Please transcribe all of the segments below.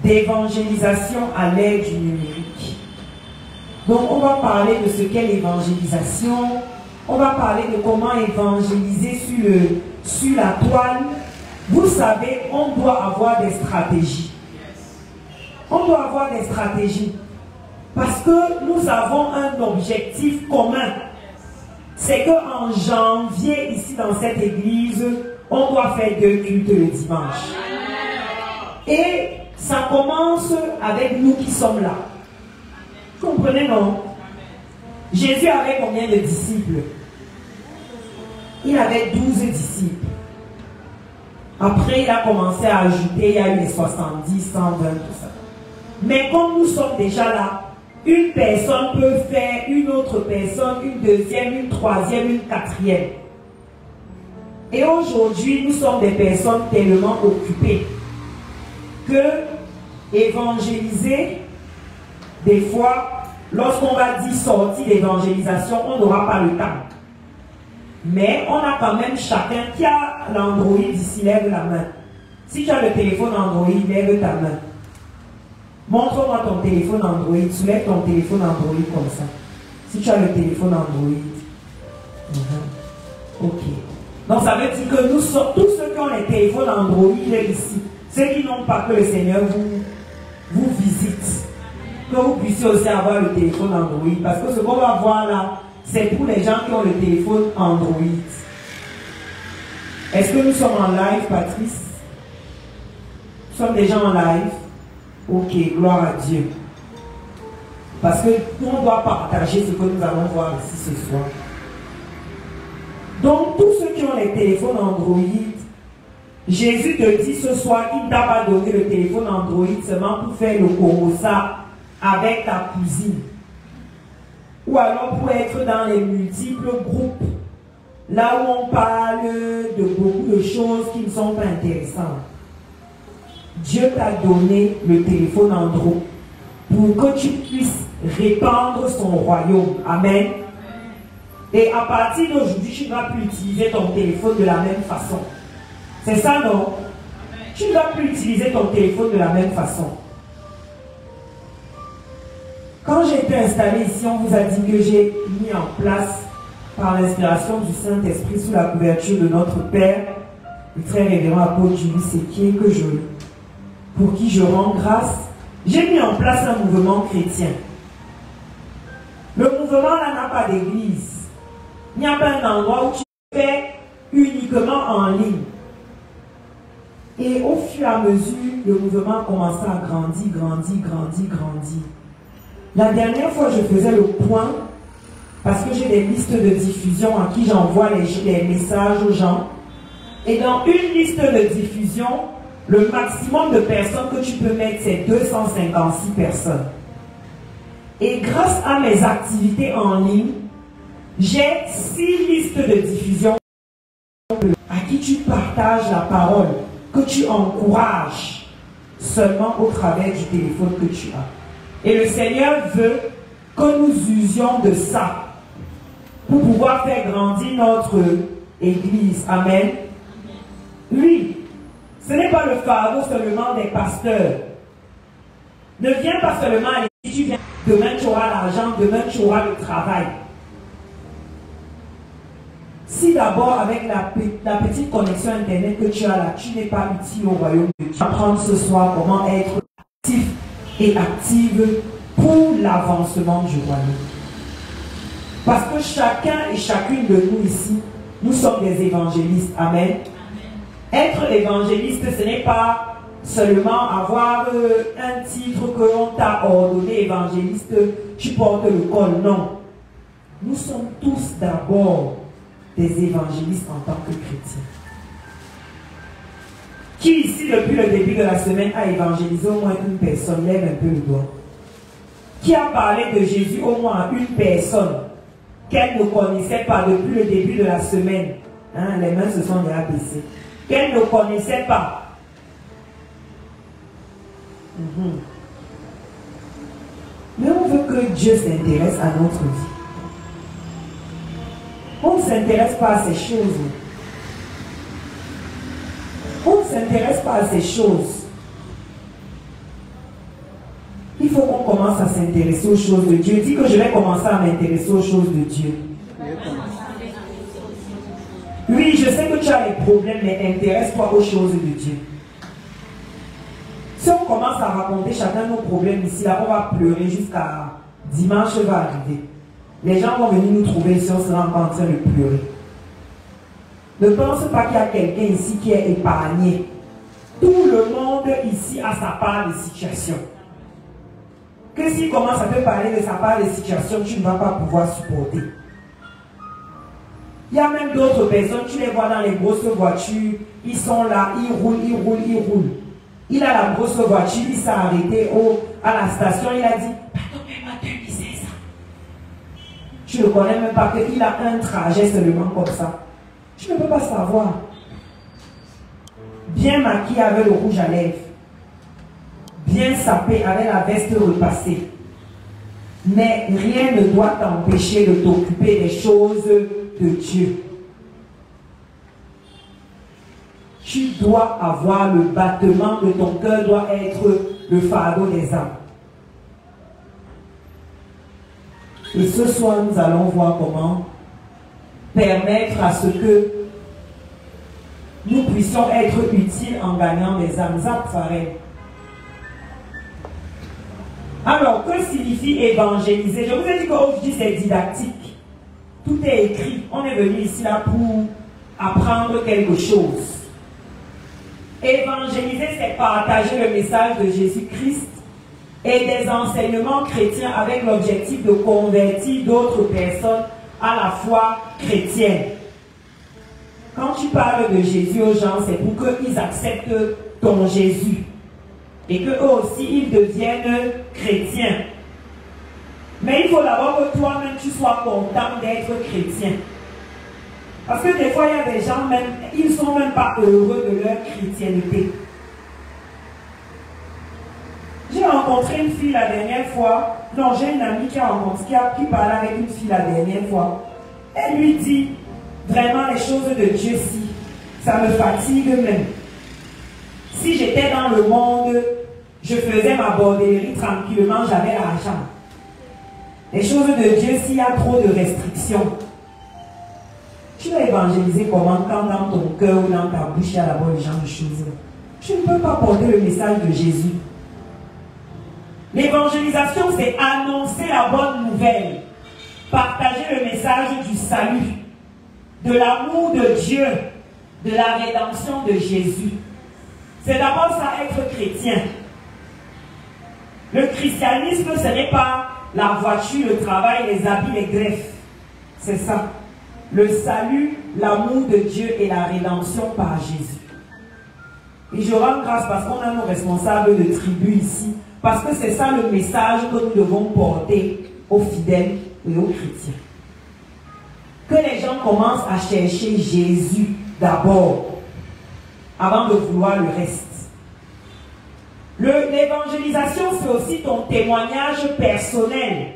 d'évangélisation à l'ère du numérique. Donc on va parler de ce qu'est l'évangélisation, on va parler de comment évangéliser sur la toile. Vous savez, on doit avoir des stratégies. On doit avoir des stratégies. Parce que nous avons un objectif commun. C'est qu'en janvier, ici dans cette église, on doit faire 2 cultes le dimanche. Et ça commence avec nous qui sommes là. Comprenez, non? Jésus avait combien de disciples? Il avait 12 disciples. Après, il a commencé à ajouter, il y a eu les 70, 120, tout ça. Mais comme nous sommes déjà là, une personne peut faire une autre personne, une deuxième, une troisième, une quatrième. Et aujourd'hui, nous sommes des personnes tellement occupées que évangéliser, des fois, lorsqu'on va dire sortie d'évangélisation, on n'aura pas le temps. Mais on a quand même chacun qui a l'Android ici, lève la main. Si tu as le téléphone Android, lève ta main. Montre-moi ton téléphone Android. Tu lèves ton téléphone Android comme ça. Si tu as le téléphone Android. Ok. Donc ça veut dire que nous sommes, tous ceux qui ont les téléphones Android ici, ceux qui n'ont pas, que le Seigneur vous visite. Que vous puissiez aussi avoir le téléphone Android. Parce que ce qu'on va voir là, c'est pour les gens qui ont le téléphone Android. Est-ce que nous sommes en live, Patrice? Nous sommes déjà en live? Ok, gloire à Dieu. Parce que on doit partager ce que nous allons voir ici ce soir. Donc, tous ceux qui ont les téléphones Android, Jésus te dit ce soir qu'il ne t'a pas donné le téléphone Android seulement pour faire le Korosa avec ta cousine. Ou alors pour être dans les multiples groupes, là où on parle de beaucoup de choses qui ne sont pas intéressantes. Dieu t'a donné le téléphone Android pour que tu puisses répandre son royaume. Amen. Et à partir d'aujourd'hui, tu ne vas plus utiliser ton téléphone de la même façon. C'est ça, non? Tu ne vas plus utiliser ton téléphone de la même façon. Quand j'ai été installé ici, on vous a dit que j'ai mis en place, par l'inspiration du Saint-Esprit, sous la couverture de notre Père, le très révérend apôtre Julie Séquier, pour qui je rends grâce, j'ai mis en place un mouvement chrétien. Le mouvement là n'a pas d'église. Il n'y a pas un endroit où tu fais uniquement en ligne. Et au fur et à mesure, le mouvement a commencé à grandir. La dernière fois, je faisais le point, parce que j'ai des listes de diffusion à qui j'envoie les messages aux gens. Et dans une liste de diffusion, le maximum de personnes que tu peux mettre, c'est 256 personnes. Et grâce à mes activités en ligne, j'ai 6 listes de diffusion à qui tu partages la parole, que tu encourages seulement au travers du téléphone que tu as. Et le Seigneur veut que nous usions de ça pour pouvoir faire grandir notre église. Amen. Oui, ce n'est pas le fardeau seulement des pasteurs. Ne viens pas seulement à l'église, tu viens. Demain tu auras l'argent, demain tu auras le travail. Si d'abord avec la petite connexion internet que tu as là, tu n'es pas utile au royaume de Dieu. Apprendre ce soir comment être actif et active pour l'avancement du royaume. Parce que chacun et chacune de nous ici, nous sommes des évangélistes. Amen. Être évangéliste, ce n'est pas seulement avoir un titre qu'on t'a ordonné évangéliste, tu portes le col. Non. Nous sommes tous d'abord des évangélistes en tant que chrétiens. Qui ici, depuis le début de la semaine, a évangélisé au moins une personne? Lève un peu le doigt. Qui a parlé de Jésus au moins à une personne qu'elle ne connaissait pas depuis le début de la semaine? Hein, les mains se sont déjà baissées. Qu'elle ne connaissait pas. Mais on veut que Dieu s'intéresse à notre vie. On ne s'intéresse pas à ces choses. On ne s'intéresse pas à ces choses. Il faut qu'on commence à s'intéresser aux choses de Dieu. Dis que je vais commencer à m'intéresser aux choses de Dieu. Oui, je sais que tu as des problèmes, mais intéresse-toi aux choses de Dieu. Si on commence à raconter chacun nos problèmes ici, là, on va pleurer jusqu'à dimanche va arriver. Les gens vont venir nous trouver si on sera encore en train de pleurer. Ne pense pas qu'il y a quelqu'un ici qui est épargné. Tout le monde ici a sa part de situation. Que s'il commence à te parler de sa part de situation, tu ne vas pas pouvoir supporter. Il y a même d'autres personnes, tu les vois dans les grosses voitures, ils sont là, ils roulent. Il a la grosse voiture, il s'est arrêté à la station, il a dit, pardonnez-moi 2500. Tu ne connais même pas qu'il a un trajet seulement comme ça. Tu ne peux pas savoir. Bien maquillé avec le rouge à lèvres. Bien sapé avec la veste repassée. Mais rien ne doit t'empêcher de t'occuper des choses de Dieu. Tu dois avoir le battement de ton cœur, doit être le fardeau des âmes. Et ce soir, nous allons voir comment permettre à ce que nous puissions être utiles en gagnant des âmes. Zach Farel. Alors, que signifie évangéliser? Je vous ai dit qu'aujourd'hui c'est didactique. Tout est écrit. On est venu ici là pour apprendre quelque chose. Évangéliser, c'est partager le message de Jésus-Christ et des enseignements chrétiens avec l'objectif de convertir d'autres personnes à la foi chrétienne. Quand tu parles de Jésus aux gens, c'est pour qu'ils acceptent ton Jésus et qu'eux aussi, ils deviennent chrétiens. Mais il faut d'abord que toi-même, tu sois content d'être chrétien. Parce que des fois, il y a des gens, même, ils ne sont même pas heureux de leur chrétienté. J'ai rencontré une fille la dernière fois. Non, j'ai une amie qui a parlé avec une fille la dernière fois. Elle lui dit, vraiment les choses de Dieu, si, ça me fatigue même. Si j'étais dans le monde, je faisais ma bordellerie tranquillement, j'avais l'argent. Les choses de Dieu, s'il y a trop de restrictions, tu vas évangéliser comment quand dans ton cœur ou dans ta bouche il y a d'abord les gens de choses. Tu ne peux pas porter le message de Jésus. L'évangélisation, c'est annoncer la bonne nouvelle, partager le message du salut, de l'amour de Dieu, de la rédemption de Jésus. C'est d'abord ça, être chrétien. Le christianisme, ce n'est pas la voiture, le travail, les habits, les greffes. C'est ça. Le salut, l'amour de Dieu et la rédemption par Jésus. Et je rends grâce parce qu'on a nos responsables de tribu ici. Parce que c'est ça le message que nous devons porter aux fidèles et aux chrétiens. Que les gens commencent à chercher Jésus d'abord, avant de vouloir le reste. L'évangélisation, c'est aussi ton témoignage personnel.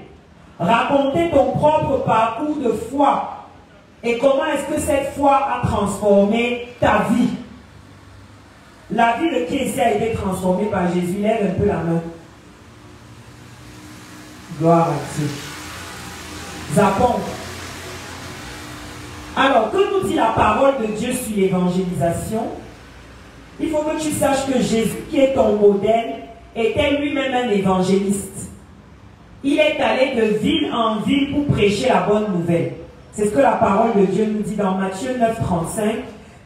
Raconter ton propre parcours de foi. Et comment est-ce que cette foi a transformé ta vie? La vie de qui ici a été transformée par Jésus? Lève un peu la main. Gloire à Dieu. Zapon. Alors, que nous dit la parole de Dieu sur l'évangélisation? Il faut que tu saches que Jésus, qui est ton modèle, était lui-même un évangéliste. Il est allé de ville en ville pour prêcher la bonne nouvelle. C'est ce que la parole de Dieu nous dit dans Matthieu 9, 35.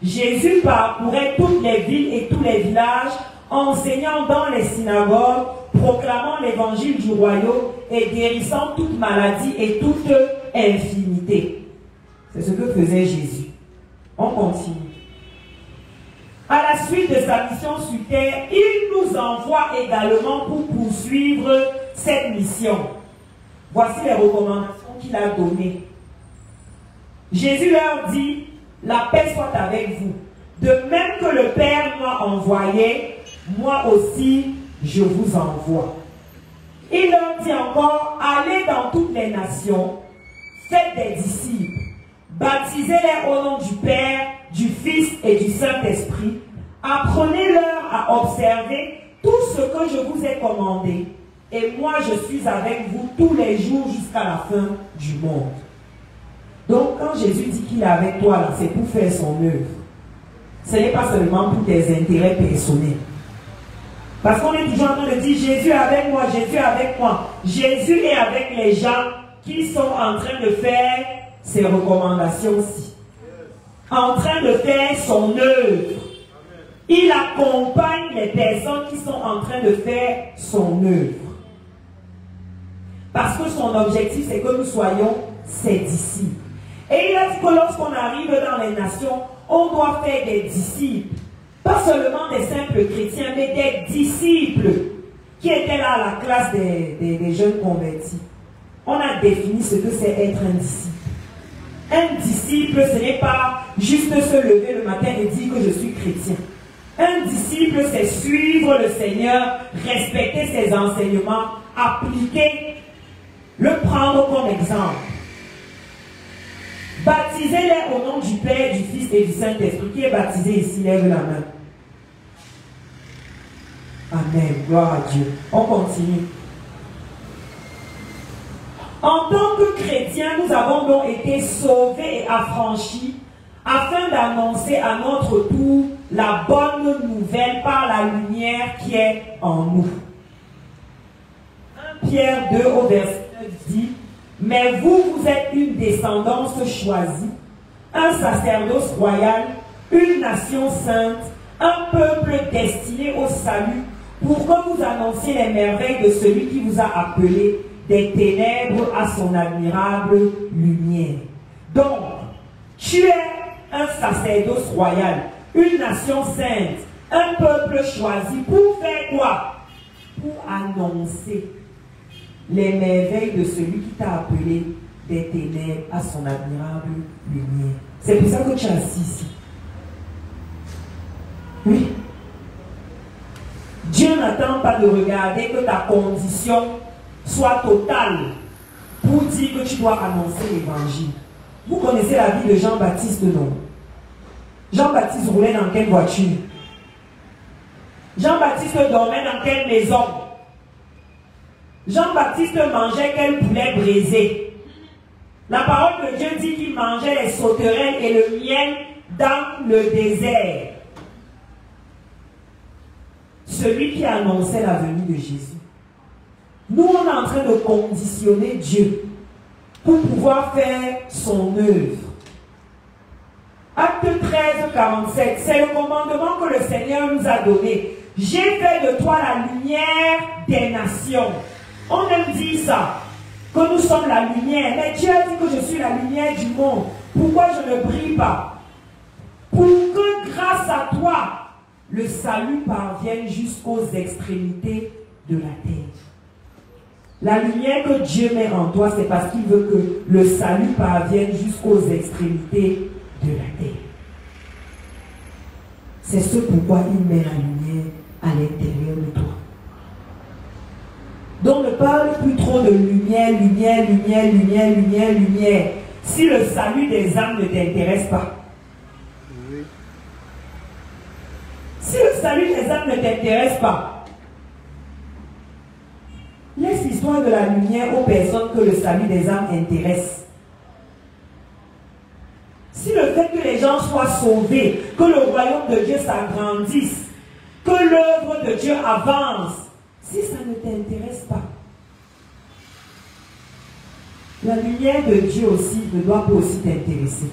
Jésus parcourait toutes les villes et tous les villages, enseignant dans les synagogues, proclamant l'évangile du royaume et guérissant toute maladie et toute infirmité. C'est ce que faisait Jésus. On continue. À la suite de sa mission sur terre, il nous envoie également pour poursuivre cette mission. Voici les recommandations qu'il a données. Jésus leur dit, la paix soit avec vous. De même que le Père m'a envoyé, moi aussi je vous envoie. Il leur dit encore, allez dans toutes les nations, faites des disciples, baptisez-les au nom du Père, du Fils et du Saint-Esprit. Apprenez-leur à observer tout ce que je vous ai commandé. et moi je suis avec vous tous les jours jusqu'à la fin du monde. Donc quand Jésus dit qu'il est avec toi, là, c'est pour faire son œuvre. Ce n'est pas seulement pour tes intérêts personnels. Parce qu'on est toujours en train de dire Jésus est avec moi, Jésus est avec moi. Jésus est avec les gens qui sont en train de faire ses recommandations-ci. En train de faire son œuvre. Il accompagne les personnes qui sont en train de faire son œuvre. Parce que son objectif, c'est que nous soyons ses disciples. Et il a dit que lorsqu'on arrive dans les nations, on doit faire des disciples. Pas seulement des simples chrétiens, mais des disciples qui étaient là à la classe des jeunes convertis. On a défini ce que c'est être un disciple. Un disciple, ce n'est pas juste se lever le matin et dire que je suis chrétien. Un disciple, c'est suivre le Seigneur, respecter ses enseignements, appliquer, le prendre comme exemple. Baptisez-les au nom du Père, du Fils et du Saint-Esprit. Qui est baptisé ici, lève la main. Amen. Gloire à Dieu. On continue. En tant que chrétiens, nous avons donc été sauvés et affranchis afin d'annoncer à notre tour la bonne nouvelle par la lumière qui est en nous. 1 Pierre 2 au verset 9 dit: mais vous, vous êtes une descendance choisie, un sacerdoce royal, une nation sainte, un peuple destiné au salut, pour que vous annonciez les merveilles de celui qui vous a appelé des ténèbres à son admirable lumière. Donc, tu es un sacerdoce royal, une nation sainte, un peuple choisi. Pour faire quoi? Pour annoncer les merveilles de celui qui t'a appelé des ténèbres à son admirable lumière. C'est pour ça que tu es assis ici. Oui. Dieu n'attend pas de regarder que ta condition soit totale pour dire que tu dois annoncer l'évangile. Vous connaissez la vie de Jean-Baptiste, non? Jean-Baptiste roulait dans quelle voiture? Jean-Baptiste dormait dans quelle maison? Jean-Baptiste mangeait quel poulet braisé? La parole de Dieu dit qu'il mangeait les sauterelles et le miel dans le désert. Celui qui annonçait la venue de Jésus. Nous, on est en train de conditionner Dieu pour pouvoir faire son œuvre. Acte 13, 47, c'est le commandement que le Seigneur nous a donné. J'ai fait de toi la lumière des nations. On aime dire ça, que nous sommes la lumière. Mais Dieu a dit que je suis la lumière du monde. Pourquoi je ne brille pas? Pour que grâce à toi, le salut parvienne jusqu'aux extrémités de la terre. La lumière que Dieu met en toi, c'est parce qu'il veut que le salut parvienne jusqu'aux extrémités de la terre. C'est ce pourquoi il met la lumière à l'intérieur de toi. Donc ne parle plus trop de lumière, lumière, lumière, lumière, lumière, lumière. Si le salut des âmes ne t'intéresse pas. Oui. Si le salut des âmes ne t'intéresse pas, laisse l'histoire de la lumière aux personnes que le salut des âmes intéresse. Si le fait que les gens soient sauvés, que le royaume de Dieu s'agrandisse, que l'œuvre de Dieu avance, si ça ne t'intéresse pas, la lumière de Dieu aussi ne doit pas aussi t'intéresser.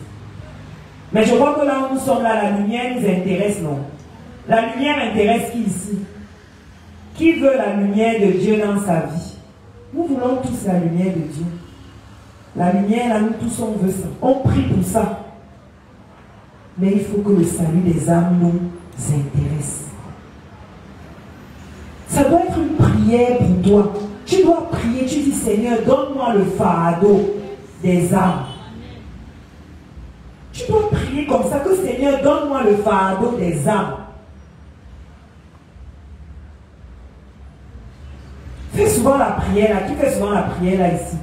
Mais je vois que là où nous sommes là, la lumière nous intéresse, non? La lumière intéresse qui ici? Qui veut la lumière de Dieu dans sa vie? Nous voulons tous la lumière de Dieu. La lumière, là, nous tous, on veut ça. On prie pour ça. Mais il faut que le salut des âmes nous intéresse. Ça doit être une prière pour toi. Tu dois prier, tu dis Seigneur, donne-moi le fardeau des âmes. Tu dois prier comme ça, que Seigneur, donne-moi le fardeau des âmes. Fais souvent la prière là. Qui fait souvent la prière là ici?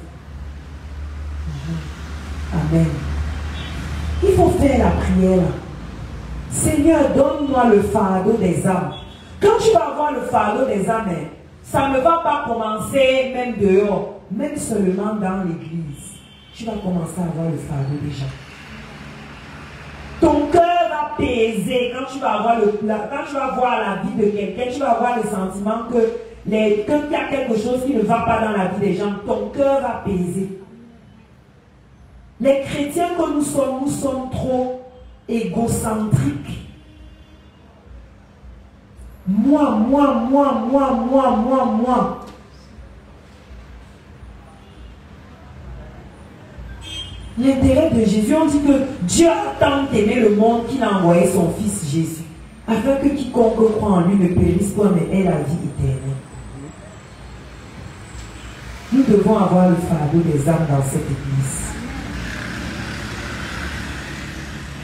Amen. Il faut faire la prière là. Seigneur, donne-moi le fardeau des âmes. Quand tu vas avoir le fardeau des âmes, ça ne va pas commencer même dehors, même seulement dans l'église. Tu vas commencer à avoir le fardeau des gens. Ton cœur va peser quand tu vas voir la vie de quelqu'un, tu vas avoir le sentiment qu'il y a quelque chose qui ne va pas dans la vie des gens. Ton cœur va peser. Les chrétiens que nous sommes trop égocentriques. Moi. L'intérêt de Jésus, on dit que Dieu a tant aimé le monde qu'il a envoyé son Fils Jésus, afin que quiconque croit en lui ne périsse point, mais ait la vie éternelle. Nous devons avoir le fardeau des âmes dans cette église.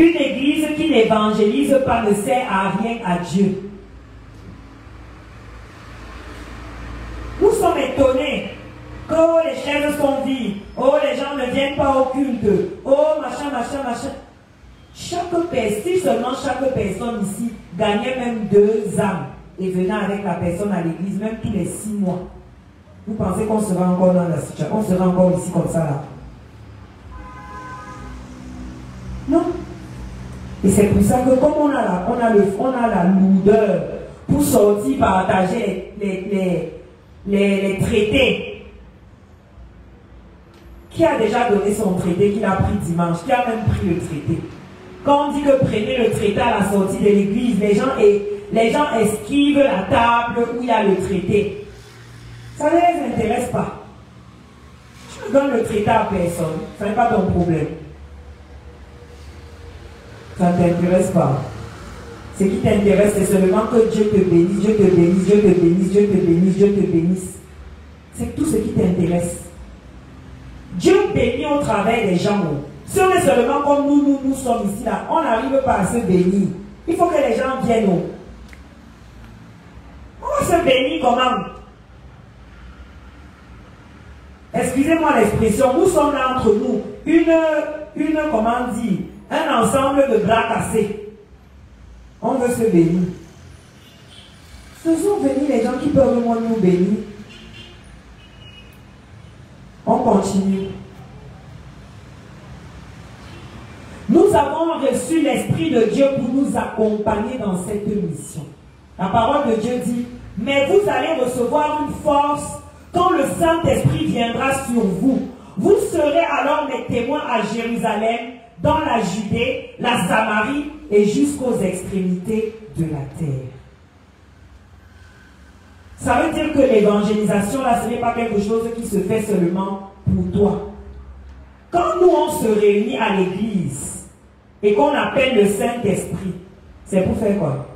Une église qui n'évangélise pas ne sert à rien à Dieu. Nous sommes étonnés que les chaises sont vides, les gens ne viennent pas au culte, machin. Chaque personne, si seulement chaque personne ici gagnait même 2 âmes et venait avec la personne à l'église, même tous les 6 mois, vous pensez qu'on sera encore dans la situation, on sera encore ici comme ça là? Non. Et c'est pour ça que comme on a la lourdeur pour sortir, partager les traités. Qui a déjà donné son traité, qui l'a pris dimanche, qui a même pris le traité? Quand on dit que prenez le traité à la sortie de l'église, les gens esquivent la table où il y a le traité. Ça ne les intéresse pas. Tu ne donnes le traité à personne, ce n'est pas ton problème. Ça ne t'intéresse pas. Ce qui t'intéresse, c'est seulement que Dieu te bénisse, Dieu te bénisse, Dieu te bénisse, Dieu te bénisse, Dieu te bénisse. C'est tout ce qui t'intéresse. Dieu bénit au travers des gens. Si on est seulement comme nous sommes ici, là, on n'arrive pas à se bénir. Il faut que les gens viennent. On va se bénir comment? Excusez-moi l'expression, nous sommes là entre nous. Comment dire, un ensemble de bras cassés. On veut se bénir. Faisons venir les gens qui peuvent moins nous bénir. On continue. Nous avons reçu l'Esprit de Dieu pour nous accompagner dans cette mission. La parole de Dieu dit, mais vous allez recevoir une force quand le Saint-Esprit viendra sur vous. Vous serez alors mes témoins à Jérusalem, dans la Judée, la Samarie et jusqu'aux extrémités de la terre. Ça veut dire que l'évangélisation, là, ce n'est pas quelque chose qui se fait seulement pour toi. Quand nous, on se réunit à l'église et qu'on appelle le Saint-Esprit, c'est pour faire quoi?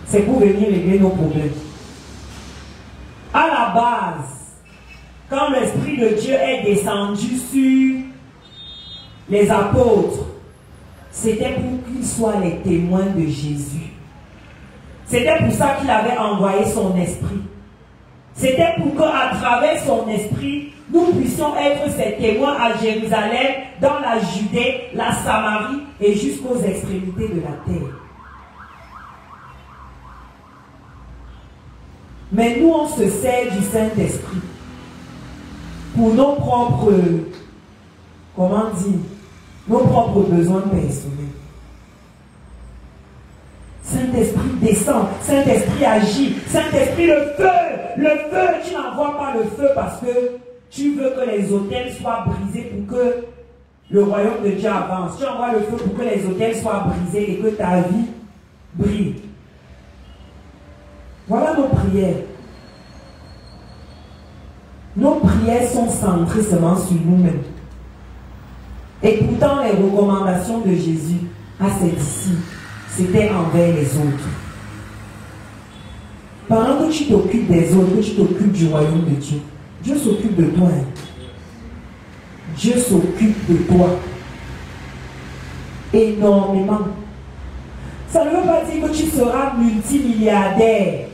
C'est pour venir régler nos problèmes. À la base, quand l'Esprit de Dieu est descendu sur les apôtres, c'était pour qu'ils soient les témoins de Jésus. C'était pour ça qu'il avait envoyé son esprit. C'était pour qu'à travers son esprit, nous puissions être ses témoins à Jérusalem, dans la Judée, la Samarie et jusqu'aux extrémités de la terre. Mais nous, on se sert du Saint-Esprit pour nos propres, comment dire, nos propres besoins personnels. Saint-Esprit descend, Saint-Esprit agit, Saint-Esprit le feu, tu n'envoies pas le feu parce que tu veux que les autels soient brisés pour que le royaume de Dieu avance. Tu envoies le feu pour que les autels soient brisés et que ta vie brille. Voilà nos prières. Nos prières sont centrées seulement sur nous-mêmes. Et pourtant, les recommandations de Jésus à ses disciples, c'était envers les autres. Pendant que tu t'occupes des autres, que tu t'occupes du royaume de Dieu, Dieu s'occupe de toi. Dieu s'occupe de toi. Énormément. Ça ne veut pas dire que tu seras multimilliardaire.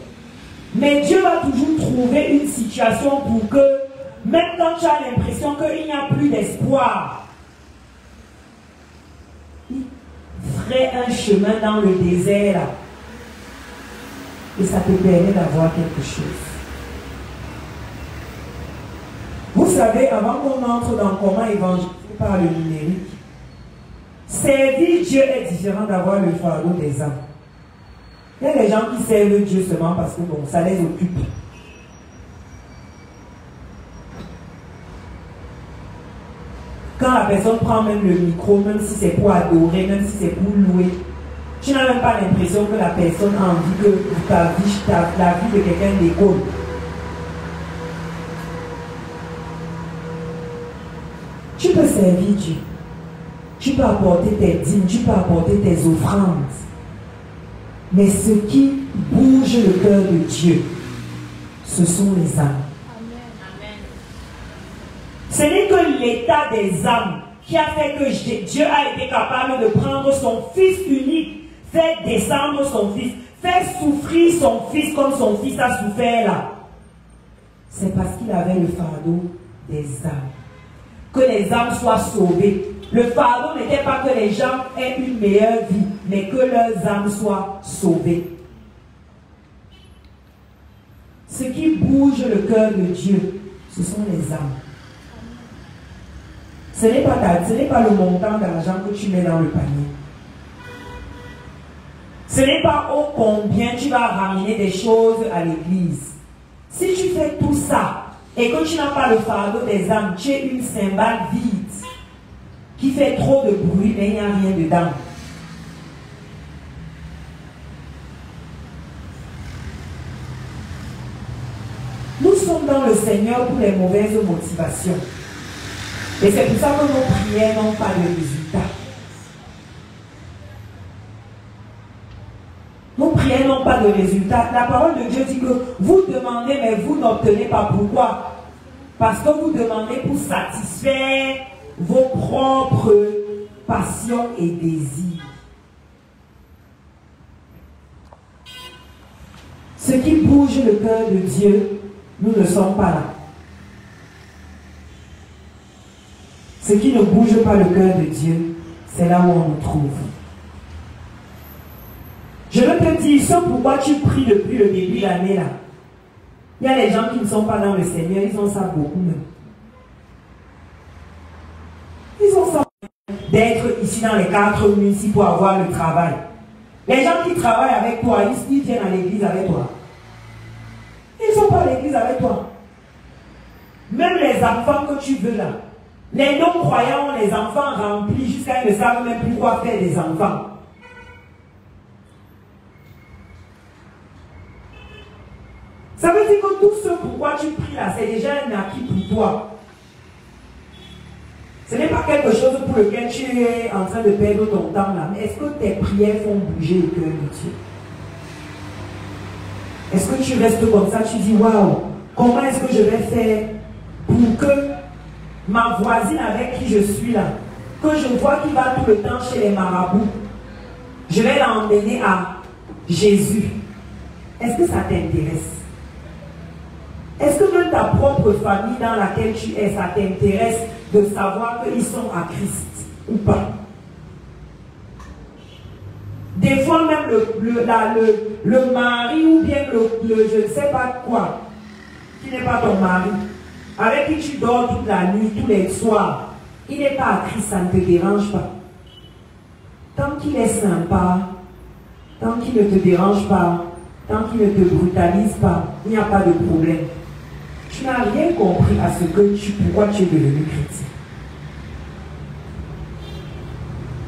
Mais Dieu va toujours trouver une situation pour que, même quand tu as l'impression qu'il n'y a plus d'espoir, il ferait un chemin dans le désert là, et ça te permet d'avoir quelque chose. Vous savez, avant qu'on entre dans comment évangéliser par le numérique, servir Dieu est différent d'avoir le fardeau des âmes. Il y a des gens qui servent Dieu seulement parce que bon, ça les occupe. Quand la personne prend même le micro, même si c'est pour adorer, même si c'est pour louer, tu n'as même pas l'impression que la personne a envie que la vie de quelqu'un décolle. Tu peux servir Dieu. Tu peux apporter tes dîmes, tu peux apporter tes offrandes. Mais ce qui bouge le cœur de Dieu, ce sont les âmes. Ce n'est que l'état des âmes qui a fait que Dieu a été capable de prendre son Fils unique, faire descendre son Fils, faire souffrir son Fils comme son Fils a souffert là. C'est parce qu'il avait le fardeau des âmes. Que les âmes soient sauvées. Le fardeau n'était pas que les gens aient une meilleure vie, mais que leurs âmes soient sauvées. Ce qui bouge le cœur de Dieu, ce sont les âmes. Ce n'est pas le montant d'argent que tu mets dans le panier. Ce n'est pas au combien tu vas ramener des choses à l'église. Si tu fais tout ça et que tu n'as pas le fardeau des âmes, tu es une cymbale vide qui fait trop de bruit mais il n'y a rien dedans. Nous sommes dans le Seigneur pour les mauvaises motivations. Et c'est pour ça que nos prières n'ont pas de résultat. Nos prières n'ont pas de résultat. La parole de Dieu dit que vous demandez, mais vous n'obtenez pas. Pourquoi? Parce que vous demandez pour satisfaire vos propres passions et désirs. Ce qui bouge le cœur de Dieu, nous ne sommes pas là. Ce qui ne bouge pas le cœur de Dieu, c'est là où on nous trouve. Je veux te dire, ce pourquoi tu pries depuis le début de l'année là. Il y a des gens qui ne sont pas dans le Seigneur, ils ont ça beaucoup même. Ils ont ça d'être ici dans les 4 murs ici pour avoir le travail. Les gens qui travaillent avec toi, ils viennent à l'église avec toi. Ils ne sont pas à l'église avec toi. Même les enfants que tu veux là. Les non-croyants ont les enfants remplis jusqu'à ils ne savent même plus quoi faire des enfants. Ça veut dire que tout ce pourquoi tu pries là, c'est déjà un acquis pour toi. Ce n'est pas quelque chose pour lequel tu es en train de perdre ton temps là. Mais est-ce que tes prières font bouger le cœur de Dieu? Est-ce que tu restes comme ça, tu dis waouh, comment est-ce que je vais faire pour que ma voisine avec qui je suis là, que je vois qui va tout le temps chez les marabouts, je vais l'emmener à Jésus. Est-ce que ça t'intéresse? Est-ce que même ta propre famille dans laquelle tu es, ça t'intéresse de savoir qu'ils sont à Christ ou pas? Des fois même le mari ou bien je ne sais pas quoi, qui n'est pas ton mari, avec qui tu dors toute la nuit, tous les soirs, il n'est pas à Christ, ça ne te dérange pas. Tant qu'il est sympa, tant qu'il ne te dérange pas, tant qu'il ne te brutalise pas, il n'y a pas de problème. Tu n'as rien compris à ce que pourquoi tu es devenu chrétien.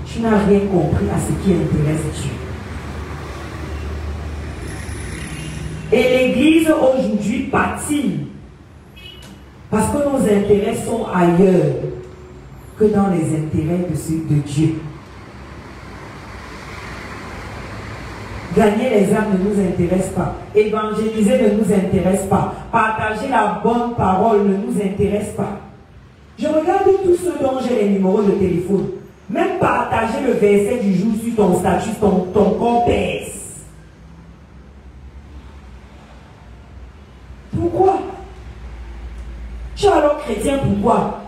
Tu n'as rien compris à ce qui intéresse Dieu. Et l'Église aujourd'hui patine parce que nos intérêts sont ailleurs que dans les intérêts de Dieu. Gagner les âmes ne nous intéresse pas. Évangéliser ne nous intéresse pas. Partager la bonne parole ne nous intéresse pas. Je regarde tous ceux dont j'ai les numéros de téléphone. Même partager le verset du jour sur ton statut, ton corps pèse. Pourquoi? Tu es alors chrétien, pourquoi?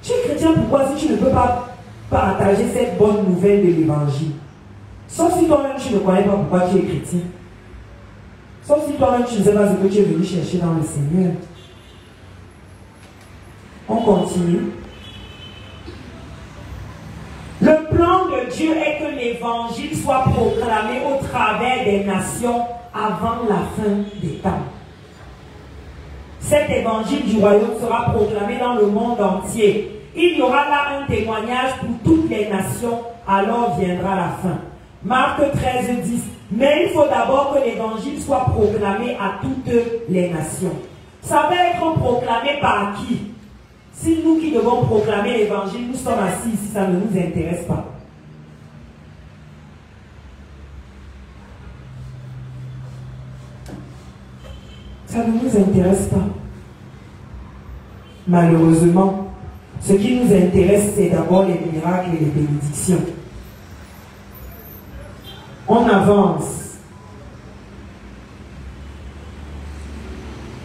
Tu es chrétien, pourquoi si tu ne peux pas partager cette bonne nouvelle de l'évangile? Sauf si toi-même tu ne connais pas pourquoi tu es chrétien. Sauf si toi-même tu ne sais pas ce que tu es venu chercher dans le Seigneur. On continue. Le plan de Dieu est que l'évangile soit proclamé au travers des nations avant la fin des temps. Cet évangile du royaume sera proclamé dans le monde entier. Il y aura là un témoignage pour toutes les nations, alors viendra la fin. Marc 13, 10. Mais il faut d'abord que l'évangile soit proclamé à toutes les nations. Ça va être proclamé par qui? Si nous qui devons proclamer l'évangile, nous sommes assis ici, ça ne nous intéresse pas. Ça ne nous intéresse pas. Malheureusement, ce qui nous intéresse, c'est d'abord les miracles et les bénédictions. On avance.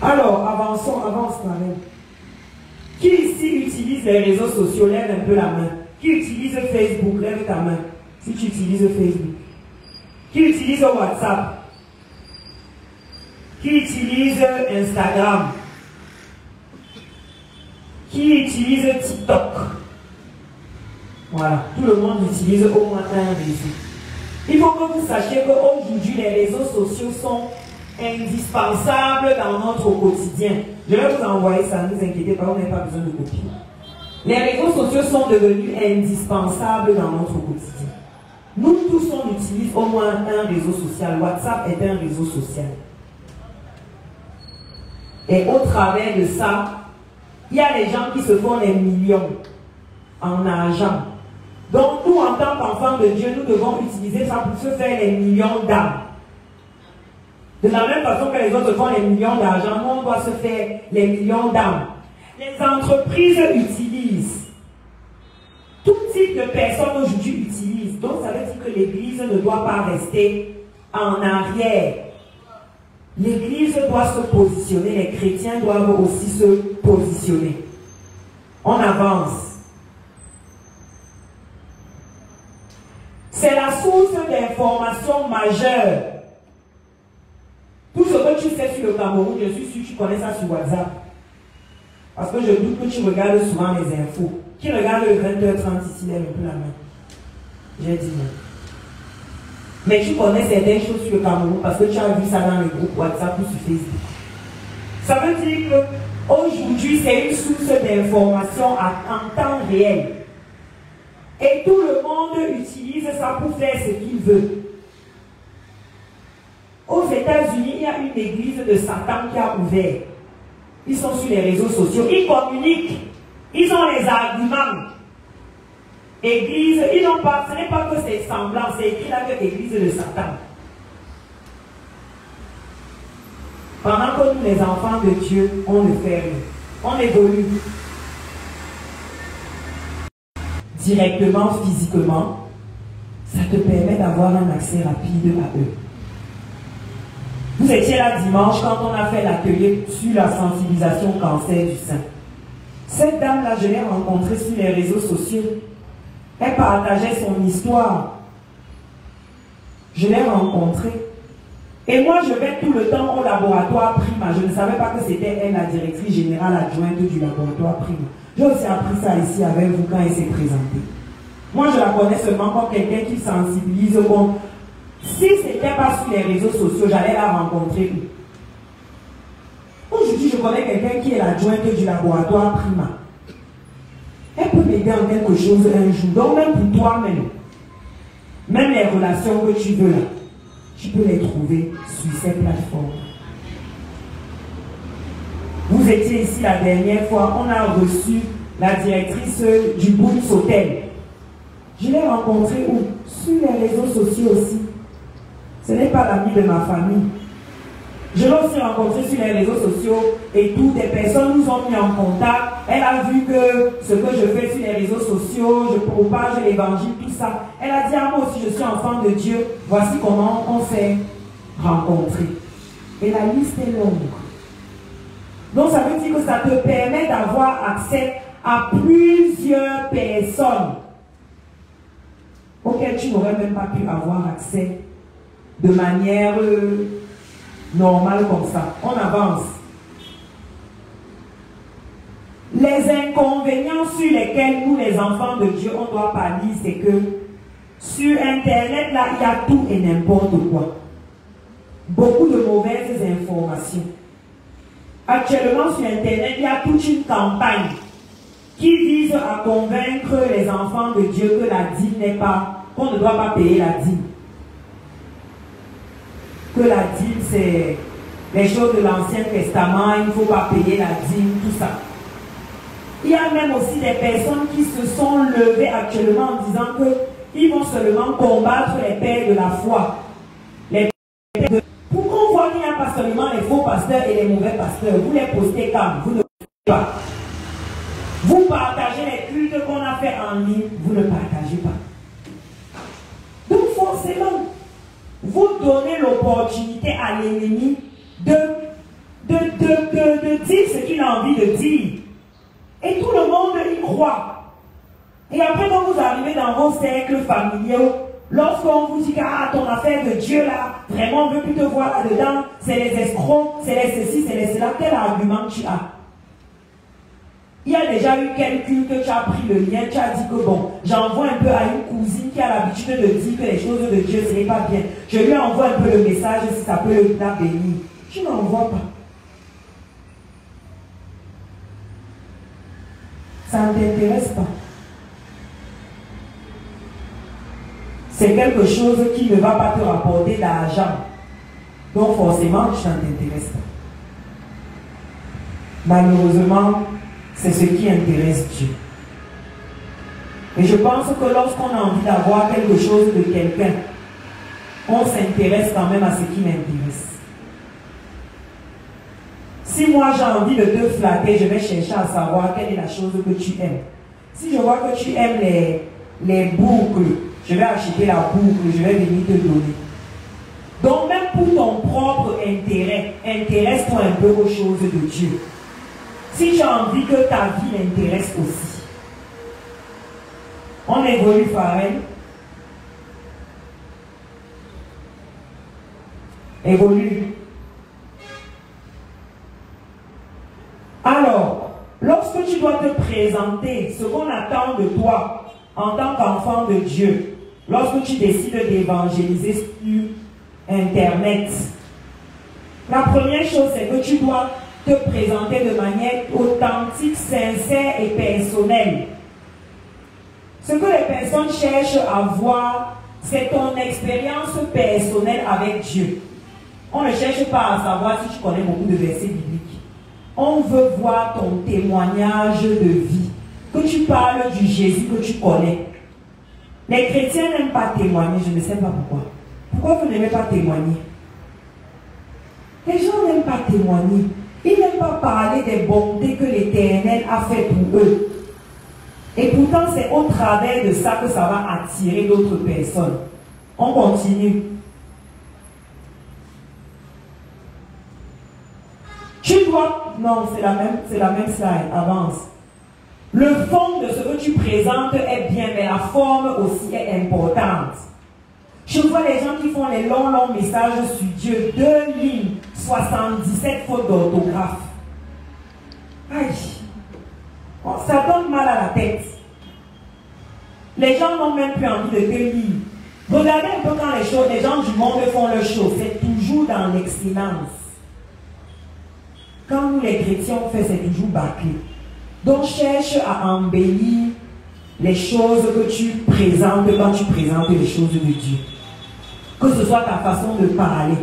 Alors, avançons, avance quand même. Qui ici utilise les réseaux sociaux? Lève un peu la main. Qui utilise Facebook? Lève ta main. Si tu utilises Facebook. Qui utilise WhatsApp? Qui utilise Instagram? Qui utilise TikTok? Voilà, tout le monde utilise au moins un réseau. Il faut que vous sachiez qu'aujourd'hui, les réseaux sociaux sont indispensables dans notre quotidien. Je vais vous envoyer ça, ne vous inquiétez pas, vous n'avez pas besoin de copier. Les réseaux sociaux sont devenus indispensables dans notre quotidien. Nous tous, on utilise au moins un réseau social. WhatsApp est un réseau social. Et au travers de ça, il y a des gens qui se font des millions en argent. Donc nous, en tant qu'enfants de Dieu, nous devons utiliser ça pour se faire les millions d'âmes. De la même façon que les autres font les millions d'argent, nous, on doit se faire les millions d'âmes. Les entreprises utilisent. Tout type de personnes aujourd'hui utilisent. Donc ça veut dire que l'Église ne doit pas rester en arrière. L'Église doit se positionner, les chrétiens doivent aussi se positionner. On avance. C'est la source d'information majeure. Tout ce que tu sais sur le Cameroun, je suis sûr que tu connais ça sur WhatsApp. Parce que je doute que tu regardes souvent les infos. Qui regarde le 20h30 ici, lève un peu la main. J'ai dit non. Mais tu connais certaines choses sur le Cameroun parce que tu as vu ça dans le groupe WhatsApp ou sur Facebook. Ça veut dire qu'aujourd'hui, c'est une source d'information en temps réel. Et tout le monde utilise ça pour faire ce qu'il veut. Aux États-Unis, il y a une église de Satan qui a ouvert. Ils sont sur les réseaux sociaux, ils communiquent, ils ont les arguments. Église, ils n'ont pas, ce n'est pas que c'est semblant, c'est écrit là que église de Satan. Pendant que nous, les enfants de Dieu, on ne fait rien. On évolue. Directement, physiquement, ça te permet d'avoir un accès rapide à eux. Vous étiez là dimanche quand on a fait l'atelier sur la sensibilisation au cancer du sein. Cette dame-là, je l'ai rencontrée sur les réseaux sociaux. Elle partageait son histoire. Je l'ai rencontrée. Et moi, je vais tout le temps au laboratoire Prima. Je ne savais pas que c'était elle, la directrice générale adjointe du laboratoire Prima. J'ai aussi appris ça ici avec vous quand elle s'est présentée. Moi, je la connais seulement comme quelqu'un qui sensibilise. Bon, si ce n'était pas sur les réseaux sociaux, j'allais la rencontrer où? Aujourd'hui, je connais quelqu'un qui est l'adjointe du laboratoire Prima. Elle peut m'aider en quelque chose un jour. Donc, même pour toi-même, même les relations que tu veux là, tu peux les trouver sur ces plateformes. Vous étiez ici la dernière fois, on a reçu la directrice du Boots Hotel. Je l'ai rencontrée où? Sur les réseaux sociaux aussi. Ce n'est pas l'ami de ma famille. Je l'ai aussi rencontrée sur les réseaux sociaux et tout. Des personnes nous ont mis en contact. Elle a vu que ce que je fais sur les réseaux sociaux, je propage l'évangile, tout ça. Elle a dit, ah, moi aussi je suis enfant de Dieu. Voici comment on s'est rencontrés. Et la liste est longue. Donc ça veut dire que ça te permet d'avoir accès à plusieurs personnes. auquel tu n'aurais même pas pu avoir accès de manière normale comme ça. On avance. Les inconvénients sur lesquels nous, les enfants de Dieu, on doit parler, c'est que sur Internet, là, il y a tout et n'importe quoi. Beaucoup de mauvaises informations. Actuellement, sur Internet, il y a toute une campagne qui vise à convaincre les enfants de Dieu que la dîme n'est pas, qu'on ne doit pas payer la dîme. Que la dîme, c'est les choses de l'Ancien Testament, il ne faut pas payer la dîme, tout ça. Il y a même aussi des personnes qui se sont levées actuellement en disant qu'ils vont seulement combattre les pères de la foi. Les pères de... Pour qu'on voit qu'il n'y a pas seulement les faux pasteurs et les mauvais pasteurs, vous les postez comme, vous ne postez pas. Vous partagez les cultes qu'on a fait en ligne, vous ne partagez pas. Donc forcément, vous donnez l'opportunité à l'ennemi de dire ce qu'il a envie de dire. Et tout le monde y croit. Et après, quand vous arrivez dans vos cercles familiaux, lorsqu'on vous dit que ton affaire de Dieu là, vraiment on ne veut plus te voir là-dedans, c'est les escrocs, c'est les ceci, c'est les cela, quel argument tu as? Il y a déjà eu quelqu'un que tu as pris le lien, tu as dit que bon, j'envoie un peu à une cousine qui a l'habitude de dire que les choses de Dieu, ce n'est pas bien. Je lui envoie un peu le message si ça peut la bénir. Tu n'envoies pas. Ça ne t'intéresse pas. C'est quelque chose qui ne va pas te rapporter d'argent. Donc forcément, ça ne t'intéresse pas. Malheureusement, c'est ce qui intéresse Dieu. Et je pense que lorsqu'on a envie d'avoir quelque chose de quelqu'un, on s'intéresse quand même à ce qui m'intéresse. Si moi j'ai envie de te flatter, je vais chercher à savoir quelle est la chose que tu aimes. Si je vois que tu aimes les boucles, je vais acheter la boucle, je vais venir te donner. Donc même pour ton propre intérêt, intéresse-toi un peu aux choses de Dieu. Si tu as envie que ta vie l'intéresse aussi. On évolue, Farel. Évolue. Alors, lorsque tu dois te présenter, ce qu'on attend de toi en tant qu'enfant de Dieu, lorsque tu décides d'évangéliser sur Internet, la première chose, c'est que tu dois te présenter de manière authentique, sincère et personnelle. Ce que les personnes cherchent à voir, c'est ton expérience personnelle avec Dieu. On ne cherche pas à savoir si tu connais beaucoup de versets bibliques. On veut voir ton témoignage de vie. Que tu parles du Jésus que tu connais. Les chrétiens n'aiment pas témoigner, je ne sais pas pourquoi. Pourquoi vous n'aimez pas témoigner? Les gens n'aiment pas témoigner. Ils n'aiment pas parler des bontés que l'Éternel a fait pour eux. Et pourtant, c'est au travers de ça que ça va attirer d'autres personnes. On continue. Tu dois... Non, c'est la même slide. Avance. Le fond de ce que tu présentes est bien, mais la forme aussi est importante. Je vois les gens qui font les longs messages sur Dieu. 2 lignes, 77 fautes d'orthographe. Aïe. Oh, ça donne mal à la tête. Les gens n'ont même plus envie de te lire. Regardez un peu quand les gens du monde font leur chose. C'est toujours dans l'excellence. Quand nous les chrétiens on fait, c'est toujours bâclé. Donc cherche à embellir les choses que tu présentes quand tu présentes les choses de Dieu. Que ce soit ta façon de parler.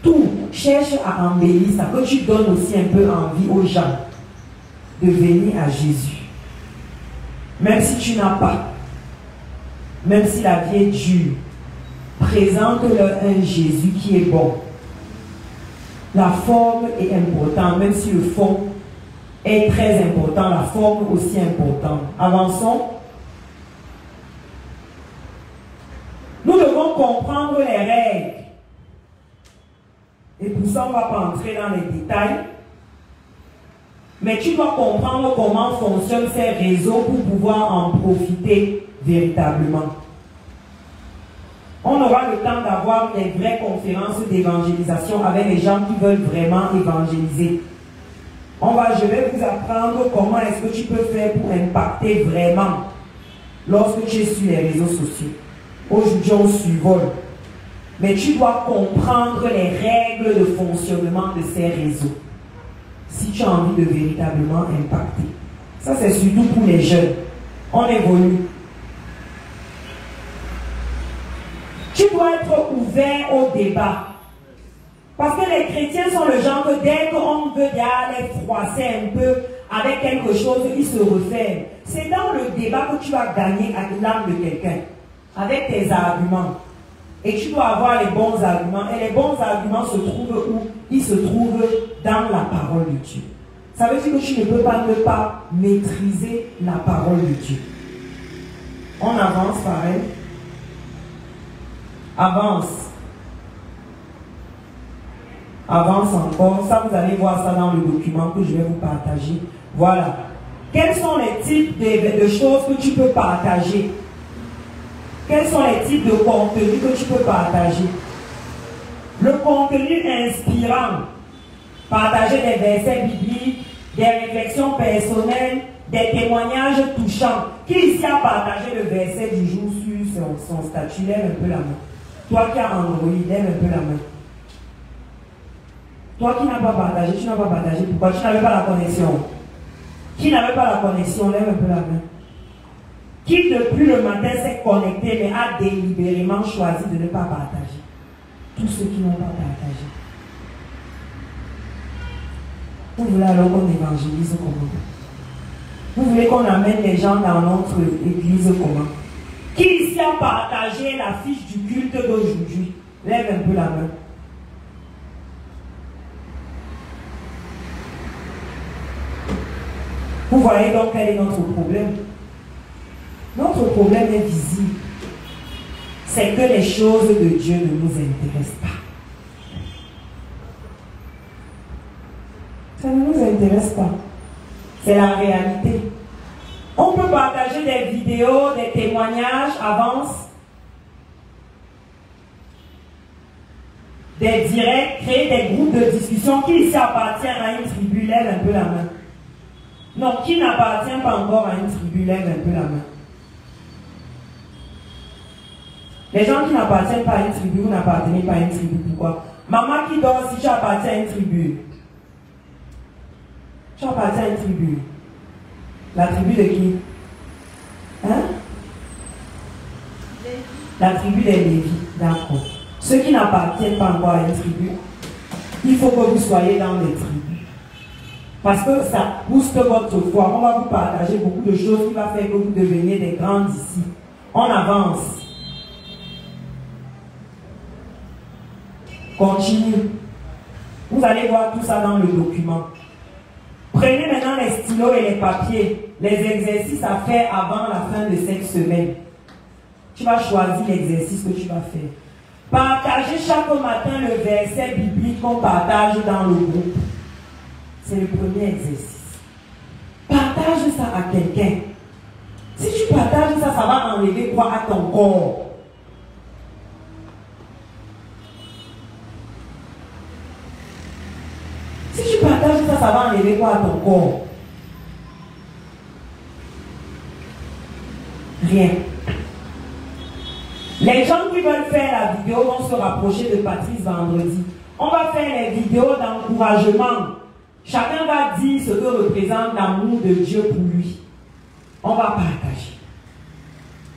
Tout, cherche à embellir ça. Que tu donnes aussi un peu envie aux gens de venir à Jésus. Même si tu n'as pas. Même si la vie est dure. Présente-leur un Jésus qui est bon. La forme est importante, même si le fond est très important, la forme aussi importante. Avançons. Nous devons comprendre les règles. Et pour ça, on ne va pas entrer dans les détails. Mais tu dois comprendre comment fonctionnent ces réseaux pour pouvoir en profiter véritablement. On aura le temps d'avoir des vraies conférences d'évangélisation avec les gens qui veulent vraiment évangéliser. Je vais vous apprendre comment est-ce que tu peux faire pour impacter vraiment lorsque tu es sur les réseaux sociaux. Aujourd'hui, on survole. Mais tu dois comprendre les règles de fonctionnement de ces réseaux si tu as envie de véritablement impacter. Ça, c'est surtout pour les jeunes. On évolue. Tu dois être ouvert au débat. Parce que les chrétiens sont le genre que dès qu'on veut les froisser un peu avec quelque chose, ils se referment. C'est dans le débat que tu vas gagner à l'âme de quelqu'un, avec tes arguments. Et tu dois avoir les bons arguments. Et les bons arguments se trouvent où? Ils se trouvent dans la parole de Dieu. Ça veut dire que tu ne peux pas ne pas maîtriser la parole de Dieu. On avance pareil. Avance. Avance encore. Ça, vous allez voir ça dans le document que je vais vous partager. Voilà. Quels sont les types de choses que tu peux partager? Quels sont les types de contenus que tu peux partager? Le contenu inspirant. Partager des versets bibliques, des réflexions personnelles, des témoignages touchants. Qui ici a partagé le verset du jour sur son statut? Lève un peu la main. Toi qui as Android, lève un peu la main. Toi qui n'as pas partagé, tu n'as pas partagé. Pourquoi? Tu n'avais pas la connexion. Qui n'avait pas la connexion, lève un peu la main. Qui depuis le matin s'est connecté mais a délibérément choisi de ne pas partager? Tous ceux qui n'ont pas partagé. Vous voulez alors qu'on évangélise comment? Vous voulez qu'on amène les gens dans notre église comment? Qui ici a partagé la fiche du culte d'aujourd'hui? Lève un peu la main. Vous voyez donc quel est notre problème? Notre problème est visible. C'est que les choses de Dieu ne nous intéressent pas. Ça ne nous intéresse pas. C'est la réalité. On peut partager des vidéos, des témoignages, avance. Des directs, créer des groupes de discussion. Qui ici appartient à une tribu? Lève un peu la main. Non, qui n'appartient pas encore à une tribu? Lève un peu la main. Les gens qui n'appartiennent pas à une tribu, vous n'appartenez pas à une tribu. Pourquoi? Maman qui dort, si tu appartiens à une tribu. Tu appartiens à une tribu. La tribu de qui? Hein? La tribu des Lévis. D'accord. Ceux qui n'appartiennent pas encore à une tribu, il faut que vous soyez dans les tribus. Parce que ça booste votre foi. On va vous partager beaucoup de choses qui vont faire que vous deveniez des grands ici. On avance. Continue. Vous allez voir tout ça dans le document. Prenez maintenant les stylos et les papiers, les exercices à faire avant la fin de cette semaine. Tu vas choisir l'exercice que tu vas faire. Partagez chaque matin le verset biblique qu'on partage dans le groupe. C'est le premier exercice. Partage ça à quelqu'un. Si tu partages ça, ça va enlever quoi à ton corps? Si tu partages ça, ça va enlever quoi à ton corps? Rien. Les gens qui veulent faire la vidéo vont se rapprocher de Patrice vendredi. On va faire les vidéos d'encouragement. Chacun va dire ce que représente l'amour de Dieu pour lui. On va partager.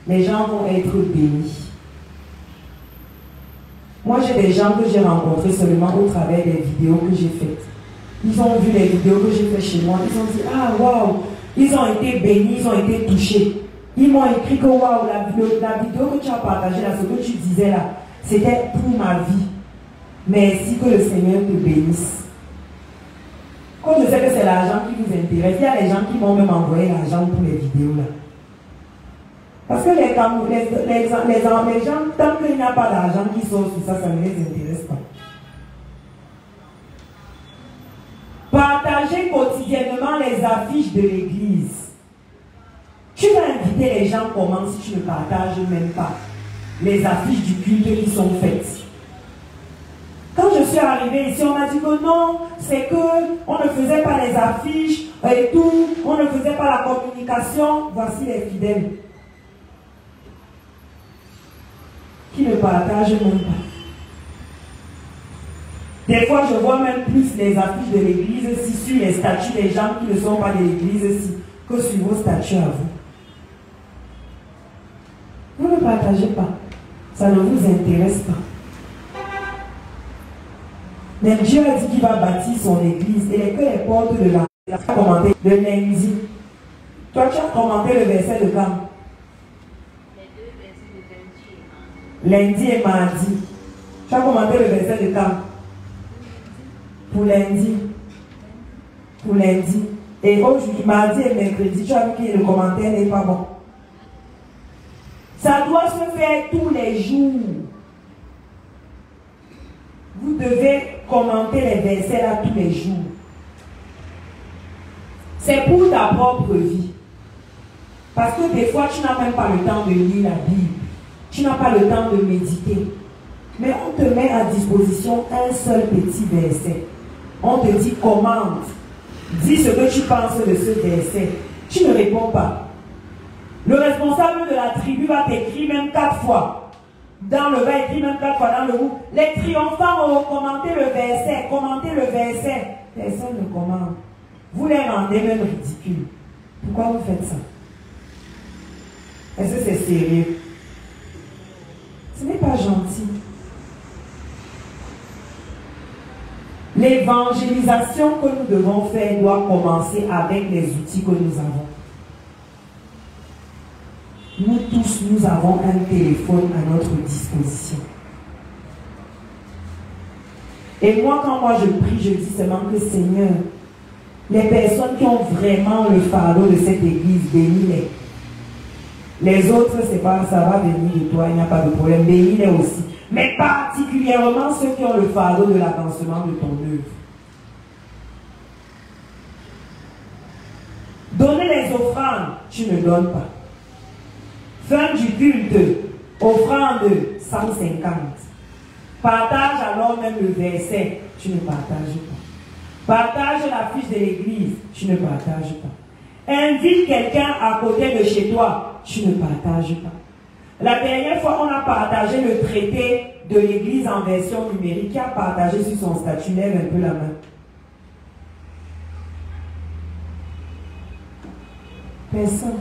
Les gens vont être bénis. Moi, j'ai des gens que j'ai rencontrés seulement au travers des vidéos que j'ai faites. Ils ont vu les vidéos que j'ai faites chez moi. Ils ont dit, ah, waouh, ils ont été bénis, ils ont été touchés. Ils m'ont écrit que, waouh, la vidéo que tu as partagée, là, ce que tu disais là, c'était pour ma vie. Merci, que le Seigneur te bénisse. Quand je sais que c'est l'argent qui vous intéresse, il y a des gens qui vont même envoyer l'argent pour les vidéos là. Parce que les gens, tant qu'il n'y a pas d'argent qui sort sur ça, ça ne les intéresse pas. Partagez quotidiennement les affiches de l'église. Tu vas inviter les gens comment si tu ne partages même pas? les affiches du culte qui sont faites. Quand je suis arrivée ici, on m'a dit que non, c'est qu'on ne faisait pas les affiches et tout, on ne faisait pas la communication. Voici les fidèles qui ne partagent même pas. Des fois, je vois même plus les affiches de l'église ici sur les statuts des gens qui ne sont pas de l'église ici que sur vos statuts à vous. Vous ne partagez pas. Ça ne vous intéresse pas. Mais Dieu a dit qu'il va bâtir son église et que les portes de la... Il a commenté le lundi. Toi, tu as commenté le verset de quand? Les deux versets de lundi Lundi et mardi. et mardi. Tu as commenté le verset de quand? Pour lundi. Pour lundi. Et aujourd'hui, mardi et mercredi, tu as vu que le commentaire n'est pas bon. Ça doit se faire tous les jours. Vous devez commenter les versets là tous les jours. C'est pour ta propre vie. Parce que des fois, tu n'as même pas le temps de lire la Bible. Tu n'as pas le temps de méditer. Mais on te met à disposition un seul petit verset. On te dit commente. Dis ce que tu penses de ce verset. Tu ne réponds pas. Le responsable de la tribu va t'écrire même 4 fois. Va écrire même 4 fois dans le groupe. Les triomphants ont commenté le verset. Commentez le verset. Personne ne commente. Vous les rendez même ridicules. Pourquoi vous faites ça? Est-ce que c'est sérieux? Ce n'est pas gentil. L'évangélisation que nous devons faire doit commencer avec les outils que nous avons. Nous tous, nous avons un téléphone à notre disposition. Et moi, quand je prie, je dis seulement que Seigneur, les personnes qui ont vraiment le fardeau de cette église, bénis-les. Les autres, c'est pas, ça va venir de toi, il n'y a pas de problème, bénis-les aussi. Mais particulièrement ceux qui ont le fardeau de l'avancement de ton œuvre. Donner les offrandes, tu ne donnes pas. Fin du culte, offrande 150. Partage alors même le verset, tu ne partages pas. Partage la fiche de l'église, tu ne partages pas. Invite quelqu'un à côté de chez toi, tu ne partages pas. La dernière fois, on a partagé le traité de l'église en version numérique. Qui a partagé sur son statut? Lève un peu la main. Personne.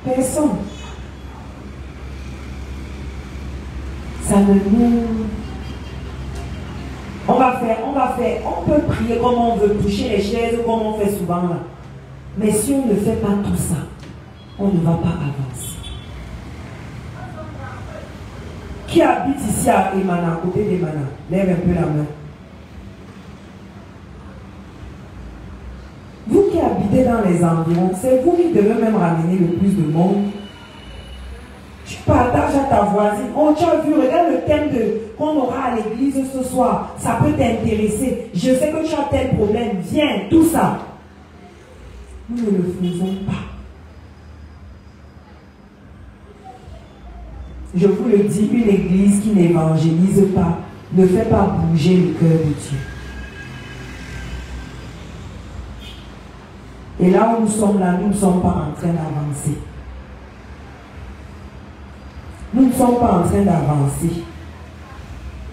Personne. Ça ne nous... On peut prier comme on veut, toucher les chaises comme on fait souvent là. Mais si on ne fait pas tout ça, on ne va pas avancer. Qui habite ici à Emana, à côté d'Emana? Lève un peu la main. Vous qui habitez dans les environs, c'est vous qui devez même ramener le plus de monde. Tu partages à ta voisine. Oh, tu as vu, regarde le thème qu'on aura à l'église ce soir. Ça peut t'intéresser. Je sais que tu as tel problème. Viens, tout ça. Nous ne le faisons pas. Je vous le dis, une église qui n'évangélise pas ne fait pas bouger le cœur de Dieu. Et là où nous sommes là, nous ne sommes pas en train d'avancer. Nous ne sommes pas en train d'avancer.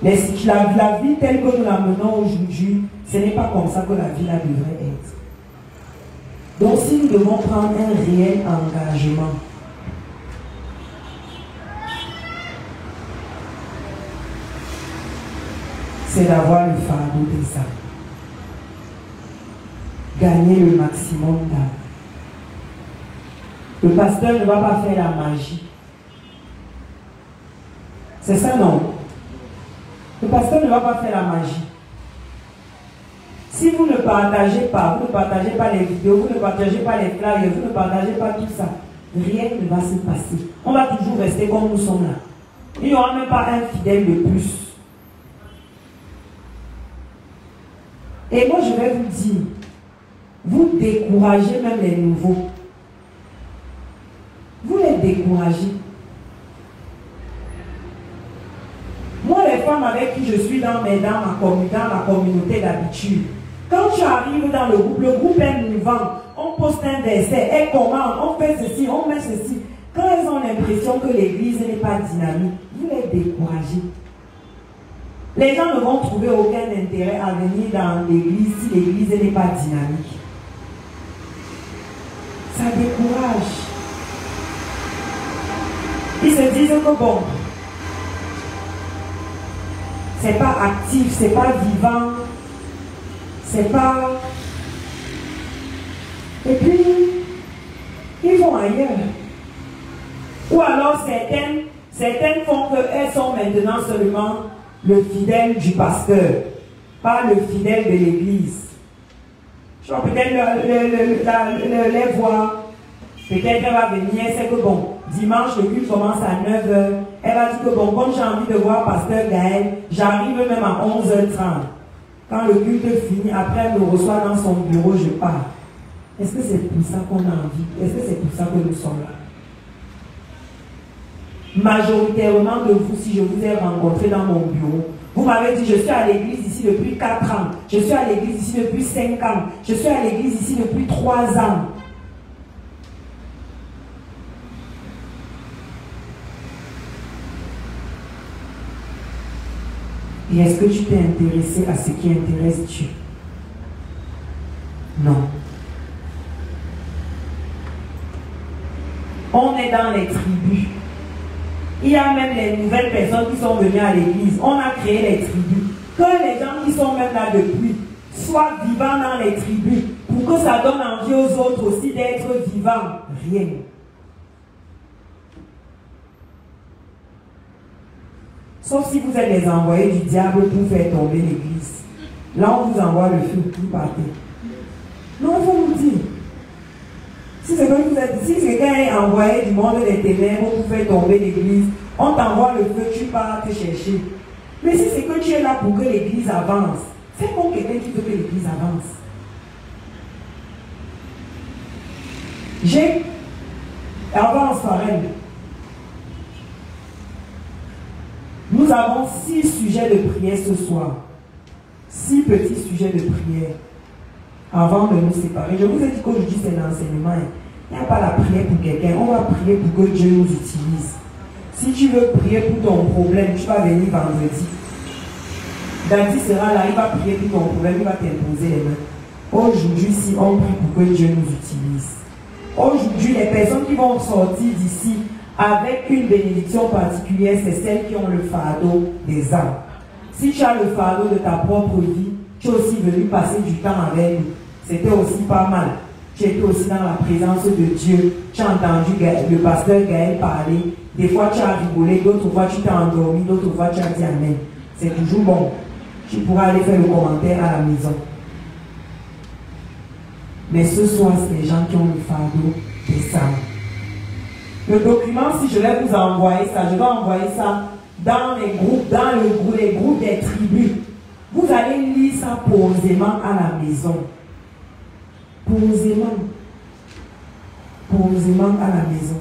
Mais la vie telle que nous la menons aujourd'hui, ce n'est pas comme ça que la vie là devrait être. Donc si nous devons prendre un réel engagement, c'est d'avoir le fardeau des âmes. Gagner le maximum d'âmes. Le pasteur ne va pas faire la magie. C'est ça, non? Le pasteur ne va pas faire la magie. Si vous ne partagez pas, vous ne partagez pas les vidéos, vous ne partagez pas les flyers, vous ne partagez pas tout ça, rien ne va se passer. On va toujours rester comme nous sommes là. Il n'y aura même pas un fidèle de plus. Et moi, je vais vous dire, vous découragez même les nouveaux. Vous découragé. Moi, les femmes avec qui je suis dans la communauté d'habitude, quand tu arrives dans le groupe est mouvant, on poste un verset, elle commande, on fait ceci, on met ceci. Quand elles ont l'impression que l'église n'est pas dynamique, vous les découragez. Les gens ne vont trouver aucun intérêt à venir dans l'église si l'église n'est pas dynamique. Ça décourage. Ils se disent que bon, c'est pas actif, c'est pas vivant, c'est pas... Et puis, ils vont ailleurs. Ou alors certaines font qu'elles sont maintenant seulement le fidèle du pasteur, pas le fidèle de l'église. Je vais peut-être les voir. Peut-être qu'elle va venir, c'est que bon, dimanche le culte commence à 9h. Elle va dire que bon, comme j'ai envie de voir pasteur Gaël, j'arrive même à 11h30. Quand le culte finit, après elle me reçoit dans son bureau, je pars. Est-ce que c'est pour ça qu'on a envie? Est-ce que c'est pour ça que nous sommes là? Majoritairement de vous, si je vous ai rencontré dans mon bureau, vous m'avez dit, je suis à l'église ici depuis 4 ans, je suis à l'église ici depuis 5 ans, je suis à l'église ici depuis 3 ans. Et est-ce que tu t'es intéressé à ce qui intéresse Dieu? Non. On est dans les tribus. Il y a même les nouvelles personnes qui sont venues à l'église. On a créé les tribus. Que les gens qui sont même là depuis soient vivants dans les tribus pour que ça donne envie aux autres aussi d'être vivants. Rien. Sauf si vous êtes les envoyés du diable pour faire tomber l'église. Là, on vous envoie le feu, vous partez. Non, il faut nous dire. Si quelqu'un est envoyé du monde des ténèbres pour faire tomber l'église, on t'envoie le feu, tu pars te chercher. Mais si c'est que tu es là pour que l'église avance, fais comme quelqu'un qui veut que l'église avance. Avance par elle. Nous avons 6 sujets de prière ce soir. 6 petits sujets de prière. Avant de nous séparer. Je vous ai dit qu'aujourd'hui c'est l'enseignement. Il n'y a pas la prière pour quelqu'un. On va prier pour que Dieu nous utilise. Si tu veux prier pour ton problème, tu vas venir vendredi. Dadi sera là, il va prier pour ton problème, il va t'imposer les mains. Aujourd'hui, si on prie pour que Dieu nous utilise. Aujourd'hui, les personnes qui vont sortir d'ici avec une bénédiction particulière, c'est celles qui ont le fardeau des âmes. Si tu as le fardeau de ta propre vie, tu es aussi venu passer du temps avec nous. C'était aussi pas mal. Tu étais aussi dans la présence de Dieu. Tu as entendu le pasteur Gaël parler. Des fois, tu as rigolé. D'autres fois, tu t'es endormi. D'autres fois, tu as dit Amen. C'est toujours bon. Tu pourras aller faire le commentaire à la maison. Mais ce soir, c'est les gens qui ont le fardeau des âmes. Le document, si je vais vous envoyer ça, je vais envoyer ça dans les groupes, les groupes des tribus. Vous allez lire ça posément à la maison. Posément. Posément à la maison.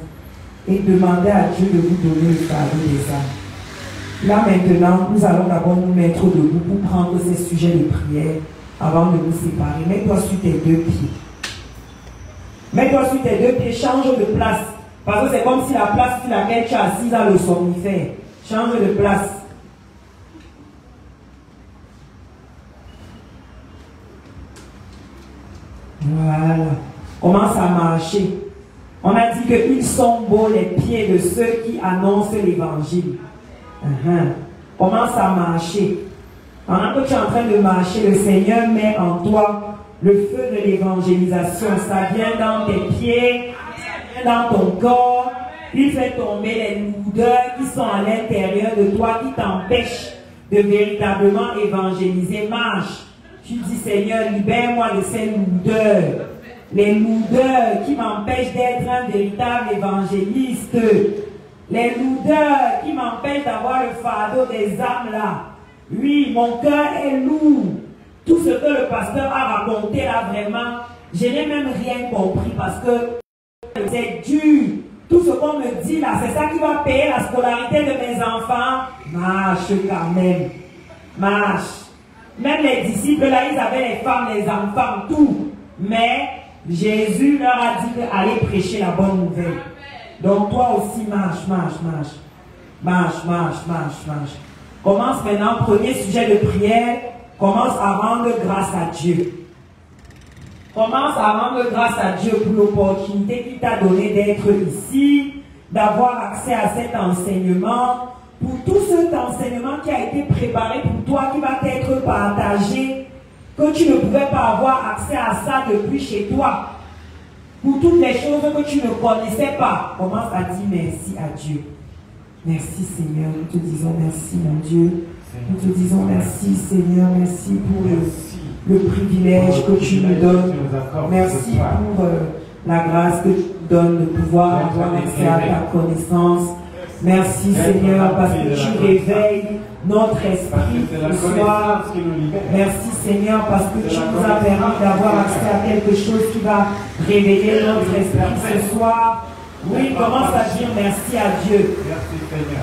Et demander à Dieu de vous donner le fardeau des âmes. Là maintenant, nous allons d'abord nous mettre debout pour prendre ces sujets de prière avant de nous séparer. Mets-toi sur tes 2 pieds. Mets-toi sur tes 2 pieds, change de place. Parce que c'est comme si la place sur laquelle tu es assis dans le somnifère. Change de place. Voilà. Commence à marcher. On a dit qu'ils sont beaux les pieds de ceux qui annoncent l'évangile. Commence à marcher. Pendant que tu es en train de marcher, le Seigneur met en toi le feu de l'évangélisation. Ça vient dans tes pieds, ça vient dans ton corps. Il fait tomber les lourdeurs qui sont à l'intérieur de toi, qui t'empêchent de véritablement évangéliser. Marche. Tu dis, Seigneur, libère-moi de ces lourdeurs. Les lourdeurs qui m'empêchent d'être un véritable évangéliste. Les lourdeurs qui m'empêchent d'avoir le fardeau des âmes là. Oui, mon cœur est lourd. Tout ce que le pasteur a raconté là, vraiment, je n'ai même rien compris parce que c'est dur. Tout ce qu'on me dit là, c'est ça qui va payer la scolarité de mes enfants. Marche quand même. Marche. Même les disciples là, ils avaient les femmes, les enfants, tout. Mais Jésus leur a dit d'aller prêcher la bonne nouvelle. Donc toi aussi, marche, marche, marche. Marche, marche, marche, marche. Commence maintenant, premier sujet de prière. Commence à rendre grâce à Dieu. Commence à rendre grâce à Dieu pour l'opportunité qu'il t'a donné d'être ici, d'avoir accès à cet enseignement, pour tout cet enseignement qui a été préparé pour toi, qui va t'être partagé, que tu ne pouvais pas avoir accès à ça depuis chez toi. Pour toutes les choses que tu ne connaissais pas, commence à dire merci à Dieu. Merci Seigneur, nous te disons merci mon Dieu. Nous te disons merci Seigneur, merci pour le privilège que tu nous donnes. Merci pour la grâce que tu donnes de pouvoir avoir accès à ta connaissance. Merci Seigneur parce que tu réveilles notre esprit ce soir. Merci Seigneur parce que tu nous as permis d'avoir accès à quelque chose qui va réveiller notre esprit ce soir. Oui, commence à dire merci à Dieu.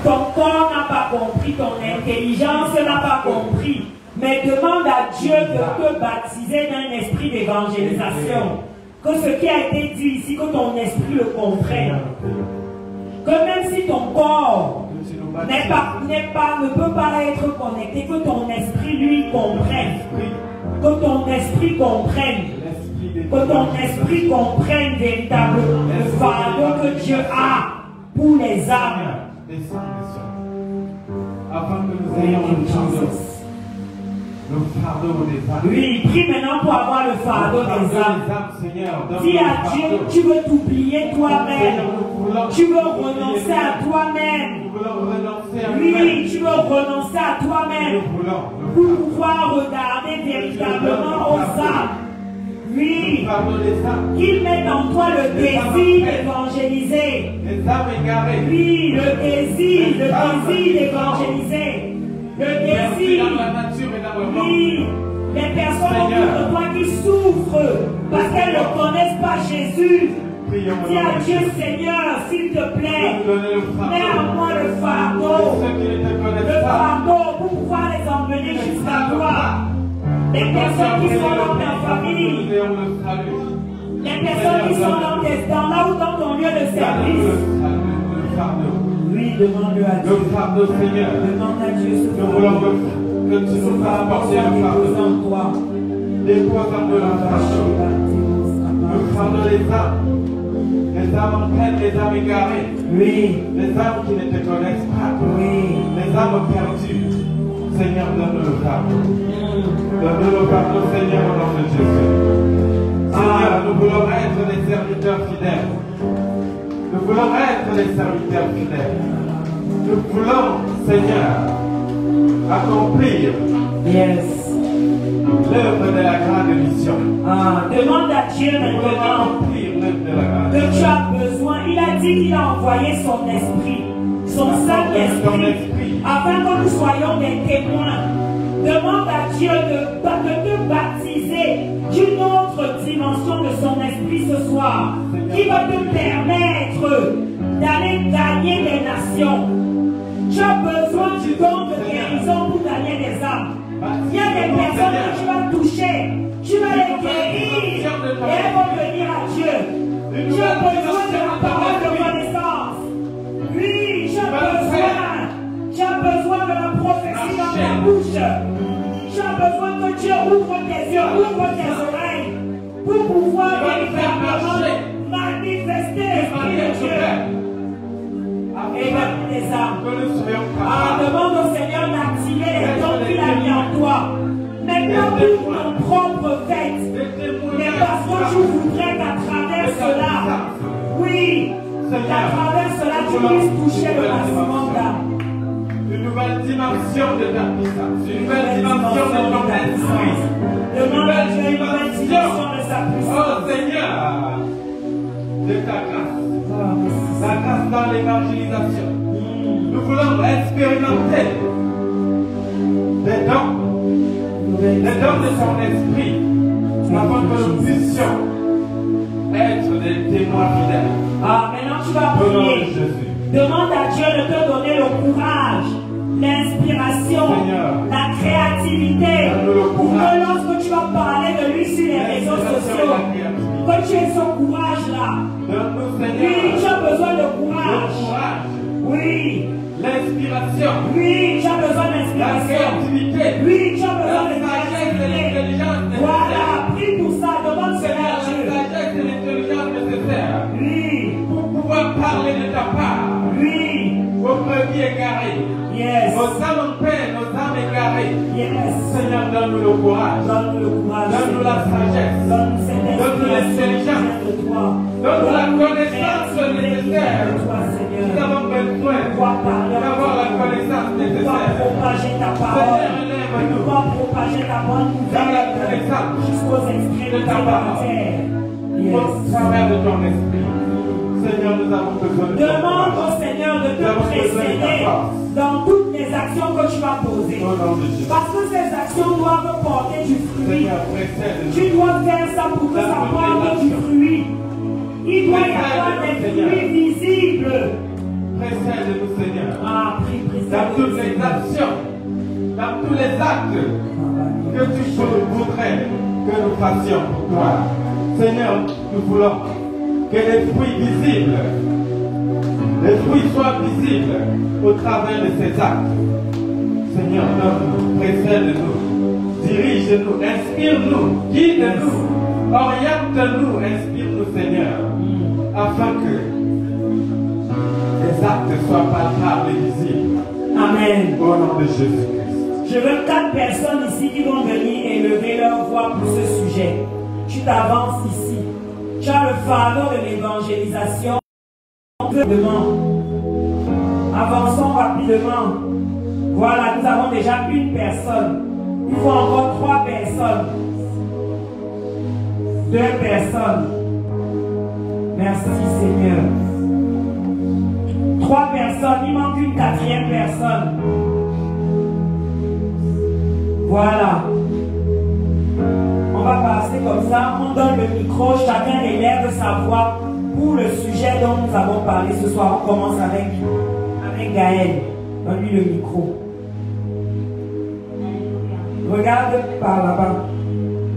Ton corps n'a pas compris, ton intelligence n'a pas compris. Mais demande à Dieu de te baptiser d'un esprit d'évangélisation. Que ce qui a été dit ici, que ton esprit le comprenne. Que même si ton corps ne peut pas être connecté, que ton esprit lui comprenne. Que ton esprit comprenne. Que ton esprit comprenne véritablement le fardeau que Dieu a pour les âmes. Afin que nous ayons le fardeau des âmes. Oui, prie maintenant pour avoir le fardeau des âmes. Dis à Dieu, tu veux t'oublier toi-même. Tu veux renoncer à toi-même. Oui, tu veux renoncer à toi-même pour pouvoir regarder véritablement aux âmes. Oui, qu'il mette en toi le désir d'évangéliser. Oui, le désir d'évangéliser. Le désir. Oui, les personnes autour de toi qui souffrent parce qu'elles ne connaissent pas Jésus. Dis à Dieu, Seigneur, s'il te plaît, mets en moi le fardeau pour pouvoir les emmener jusqu'à toi. Les personnes qui sont dans ta famille, les personnes qui sont dans là ou dans ton lieu de service. Oui, demande à Dieu. Le fardeau, Seigneur. Demande à Dieu ce Nous voulons que tu nous fasses porter le fardeau. Dépose-en de la passion. Le fardeau des âmes. Les âmes en peine, les âmes égarées. Oui. Les âmes qui ne te connaissent pas. Oui. Les âmes perdues. Seigneur, donne-nous le fardeau. Donne-nous le fardeau, Seigneur, au nom de Jésus. Seigneur, nous voulons être des serviteurs fidèles. Nous voulons être des serviteurs fidèles. Nous voulons, Seigneur, accomplir l'œuvre de la grande mission. Demande à Dieu maintenant que tu as besoin. Il a dit qu'il a envoyé son esprit, son Saint-Esprit, afin que nous soyons des témoins. Demande à Dieu de te baptiser d'une autre dimension de son esprit ce soir, qui va te permettre d'aller gagner des nations. Tu as besoin du don de guérison pour gagner des âmes. Il y a des personnes que tu vas toucher, tu vas les guérir et elles vont venir à Dieu. Tu as besoin de la parole de connaissance. Oui, tu as besoin de la prophétie dans ta bouche. Tu as besoin que Dieu ouvre tes yeux, ouvre tes oreilles pour pouvoir véritablement manifester l'Esprit de Dieu. Et gagner des âmes. Demande au Seigneur d'activer les dons qu'il a mis en toi. Mais pas pour ton propre fait, mais parce que tu voudrais qu'à travers cela, oui, qu'à travers cela, tu puisses toucher le maximum d'âmes. Une nouvelle dimension de ta puissance, une nouvelle dimension de ton esprit. Demande à Dieu une nouvelle dimension de sa puissance. Oh Seigneur, de ta grâce. La grâce dans l'évangélisation. Nous voulons expérimenter les dons de son esprit, afin que nous puissions être des témoins fidèles. Ah, maintenant tu vas Au nom de prier. Jésus. Demande à Dieu de te donner le courage, l'inspiration, Seigneur, la créativité. donne-nous le Pour courage. que lorsque tu vas parler de lui sur les réseaux sociaux, que tu aies ce courage-là. Donne-nous, Seigneur, Oui, tu as besoin de le courage. courage, Oui, l'inspiration, oui, tu as besoin la d'inspiration. créativité, Oui, tu as la besoin de sagesse et l'intelligence nécessaires. Voilà, prie pour ça, demande cela Seigneur, à Dieu. la sagesse et l'intelligence nécessaires Oui, pour pouvoir parler de ta part oui, aux brebis égarés, yes, aux âmes en peine, aux âmes égarées. yes. Seigneur, donne-nous le courage, Donne-nous le courage. donne-nous la sagesse, Donne-nous cette donne-nous l'intelligence, de toi. donne-nous la connaissance nécessaire. de toi, Nous Seigneur. avons besoin Pouvoir parler d'avoir la connaissance pouvoir nécessaire. propager ta Seigneur, parole. élève-nous Pouvoir propager ta bonne dans la nouvelle connaissance jusqu'aux extraits de ta terre. au Yes. travers de ton esprit. Seigneur, nous avons besoin de ton Demande au courage. Seigneur de Nous avons te besoin de ta précéder force. dans toutes les actions que tu vas poser. Au nom de Jésus. Parce que ces actions doivent porter du fruit. Seigneur, précède-nous. Tu dois faire ça pour que ça porte du fruit. Il doit y avoir des fruits visibles. Précède-nous, Seigneur. Ah, prie, Dans toutes les actions, dans tous les actes que tu voudrais que nous fassions pour toi. Seigneur, nous voulons que les fruits visibles, les fruits soient visibles au travers de ces actes. Seigneur, donne-nous, précède-nous, dirige-nous, inspire-nous, guide-nous, oriente-nous, inspire-nous, Seigneur, afin que les actes soient palpables et visibles. Amen. Au nom de Jésus-Christ. Je veux 4 personnes ici qui vont venir élever leur voix pour ce sujet. Tu t'avances ici. Tu as le fardeau de l'évangélisation. Avançons rapidement. Voilà, nous avons déjà une personne. Il faut encore 3 personnes. 2 personnes. Merci Seigneur. 3 personnes. Il manque une 4e personne. Voilà. On va passer comme ça. On donne le micro. Chacun élève sa voix pour le sujet dont nous avons parlé ce soir. On commence avec Gaël. Donne-lui le micro. Regarde par là-bas.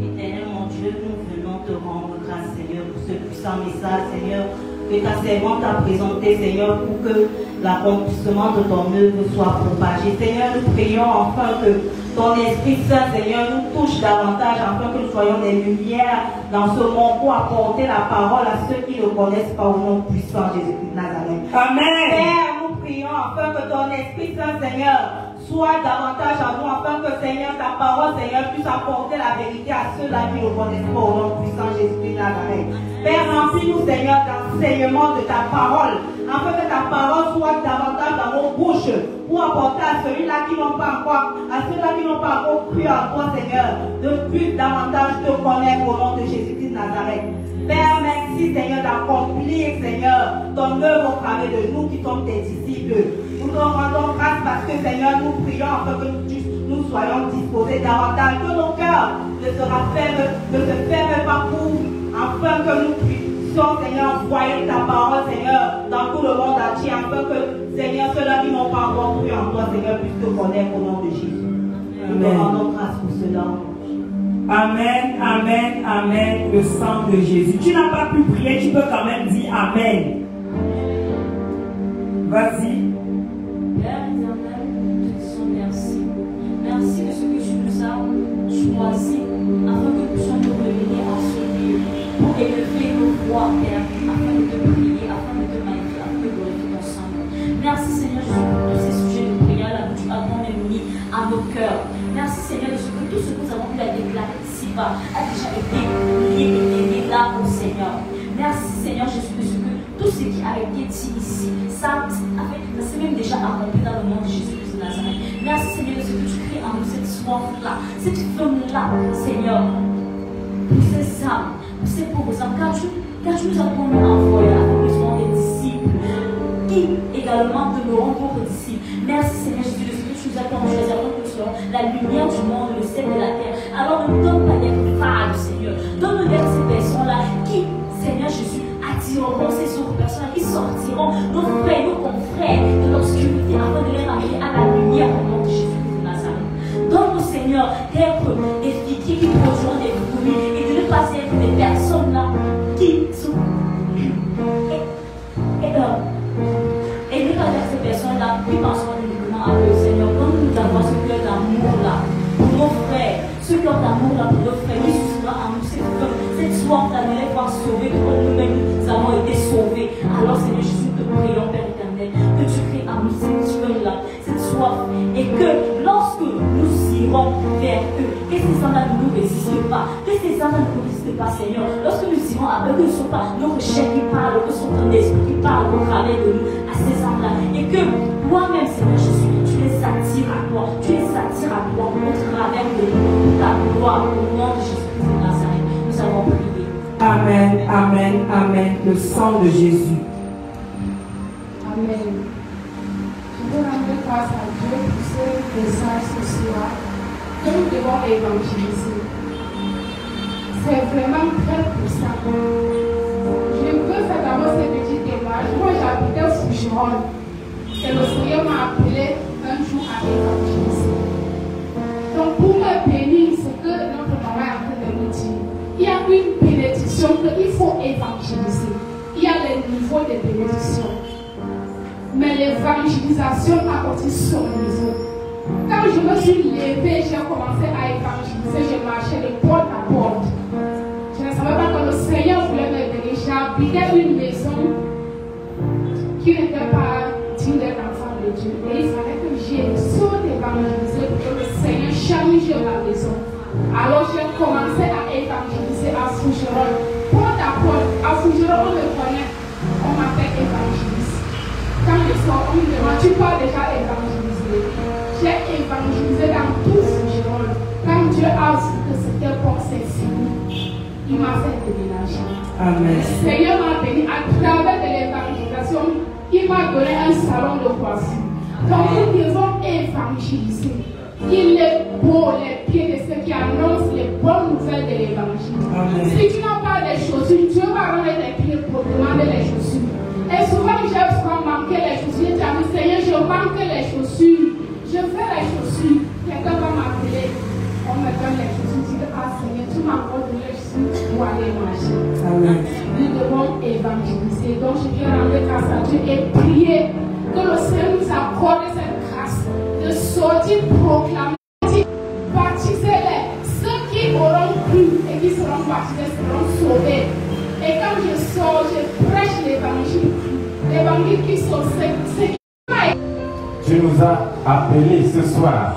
Éternel mon Dieu, nous venons te rendre grâce, Seigneur, pour ce puissant message, Seigneur, que ta servante a présenté, Seigneur, pour que l'accomplissement de ton œuvre soit propagé. Seigneur, nous prions enfin que ton Esprit Saint, Seigneur, nous touche davantage afin que nous soyons des lumières dans ce monde pour apporter la parole à ceux qui ne connaissent pas au nom puissant de Jésus-Christ de Nazareth. Amen. Père, nous prions afin que ton Esprit Saint, Seigneur, soit davantage en nous, afin que, Seigneur, ta parole, Seigneur, puisse apporter la vérité à ceux-là qui ne connaissent pas au nom puissant de Jésus-Christ de Nazareth. Père, remplis-nous, Seigneur, d'enseignement de ta parole, afin que ta parole soit davantage dans nos bouches, pour apporter à ceux-là qui n'ont pas encore, à ceux-là qui n'ont pas encore cru en toi, Seigneur, de plus davantage te connaître au nom de Jésus-Christ de Nazareth. Père, merci, Seigneur, d'accomplir, Seigneur, ton œuvre au travers de nous qui sommes tes disciples. Nous te rendons grâce parce que, Seigneur, nous prions afin que nous soyons disposés davantage, que nos cœurs ne se ferment pas pour, afin que nous puissions, Seigneur, envoyer ta parole, Seigneur, dans tout le monde entier, afin que, Seigneur, ceux-là qui n'ont pas encore cru en toi, Seigneur, puissent te connaître au nom de Jésus. Nous te rendons grâce pour cela. Amen, amen, amen, le sang de Jésus. Tu n'as pas pu prier, tu peux quand même dire amen. Vas-y. Père éternel, nous te disons merci. Merci de ce que tu nous as choisi afin que nous puissions nous réunir en ce lieu pour élever nos voix, Père, afin de te prier, afin de te magnifier, afin de glorifier ton sang. Merci Seigneur Jésus pour tous ces sujets de prière là où tu as tant mis à nos cœurs. Merci Seigneur Jésus que tout ce que nous avons pu déclarer ici-bas a déjà été lié là au Seigneur. Merci Seigneur Jésus de ce que tout ce qui a été dit ici, ça s'est même déjà accompli dans le nom de Jésus-Christ de Nazareth. Merci Seigneur de ce que tu crées en nous cette soif-là, cette flamme-là, Seigneur, pour ces âmes, pour ces pauvres âmes, car tu nous as promis envoyer afin que nous soyons des disciples, qui également demeurons d'autres disciples. Merci Seigneur Jésus de ce que tu nous as promis, afin que nous soyons la lumière du monde, le sel de la terre. Alors ne nous donne pas d'être vagues, Seigneur. Donne-nous d'être ces personnes-là qui, Seigneur, penser sur les personnes qui sortiront, nos frères, nos confrères de l'obscurité, afin de les ramener à la lumière au nom de Jésus-Christ de Nazareth. Donne-nous, Seigneur, d'être des figuiers qui produisent des fruits et de ne pas être des personnes là qui sont. Et ne pas être ces personnes-là qui pensent uniquement à eux, Seigneur. Donne-nous d'avoir ce cœur d'amour-là pour nos frères, ce cœur d'amour-là pour nos frères qui suscitera en nous cette soif-là de les voir sauvés, comme nous-mêmes nous avons été sauvés. Alors, Seigneur Jésus, te prions, Père éternel, que tu crées en nous cette soif-là, cette soif, et que lorsque nous irons vers eux, que ces gens-là ne nous résistent pas, que ces gens-là ne nous résistent pas, Seigneur. Lorsque nous irons à eux, que ce ne sont pas nos recherches qui parlent, que ce sont ton esprit qui parle au travers de nous, à ces gens-là, et que toi-même, Seigneur Jésus, tu les attires à toi, tu les attires à toi au travers de nous, pour ta gloire, au nom de Jésus-Christ de Nazareth. Nous avons prié. Amen, amen, amen. Le sang de Jésus. Amen. Je veux rendre grâce à Dieu pour ce message ce soir que nous devons évangéliser. C'est vraiment très puissant. Je veux faire d'abord ce petit témoignage. Moi, j'habitais Foucheron. Et le Seigneur m'a appelé un jour à évangéliser. Donc, pour me bénir, ce que notre maman est en train de nous dire, il y a une bénédiction qu'il faut évangéliser. Il y a les niveaux de bénédiction. Mais l'évangélisation a aussi son niveau. Quand je me suis levée, j'ai commencé à évangéliser, je marchais de porte à porte. Je ne savais pas que le Seigneur voulait me bénir. J'habitais une maison qui n'était pas digne d'être enfant de Dieu. Et il fallait que j'ai saut d'évangéliser pour que le Seigneur change ma maison. Alors j'ai commencé à évangéliser à Fougeron. Porte à porte, à Fougeron, on me connaît, on m'appelle évangéliste. Quand je sors, on me demande, tu peux déjà évangéliser. J'ai évangélisé dans tout Fougeron. Quand Dieu a vu que c'était bon, c'est fini, il m'a fait déménager. Amen. Le Seigneur m'a béni à travers de l'évangélisation. Il m'a donné un salon de coiffure. Donc nous devons évangéliser. Il est beau les pieds de ceux qui annoncent les bonnes nouvelles de l'évangile. Si tu n'as pas de chaussures, Dieu va rendre tes pieds pour demander les chaussures. Et souvent, j'ai souvent manqué les chaussures. J'ai dit, Seigneur, je manque les chaussures. Je fais les chaussures. Quelqu'un va m'appeler. On me donne les chaussures. Je dis, ah Seigneur, tu m'as donné les chaussures pour aller marcher. Amen. Nous devons évangéliser. Donc, je viens rendre grâce à Dieu et prier que le Seigneur nous accorde cette grâce de sortir, proclamer, baptiser-les. Ceux qui auront cru et qui seront baptisés seront sauvés. Et quand je sors, je prêche l'évangile. L'évangile qui sauve, c'est Tu nous as appelés ce soir.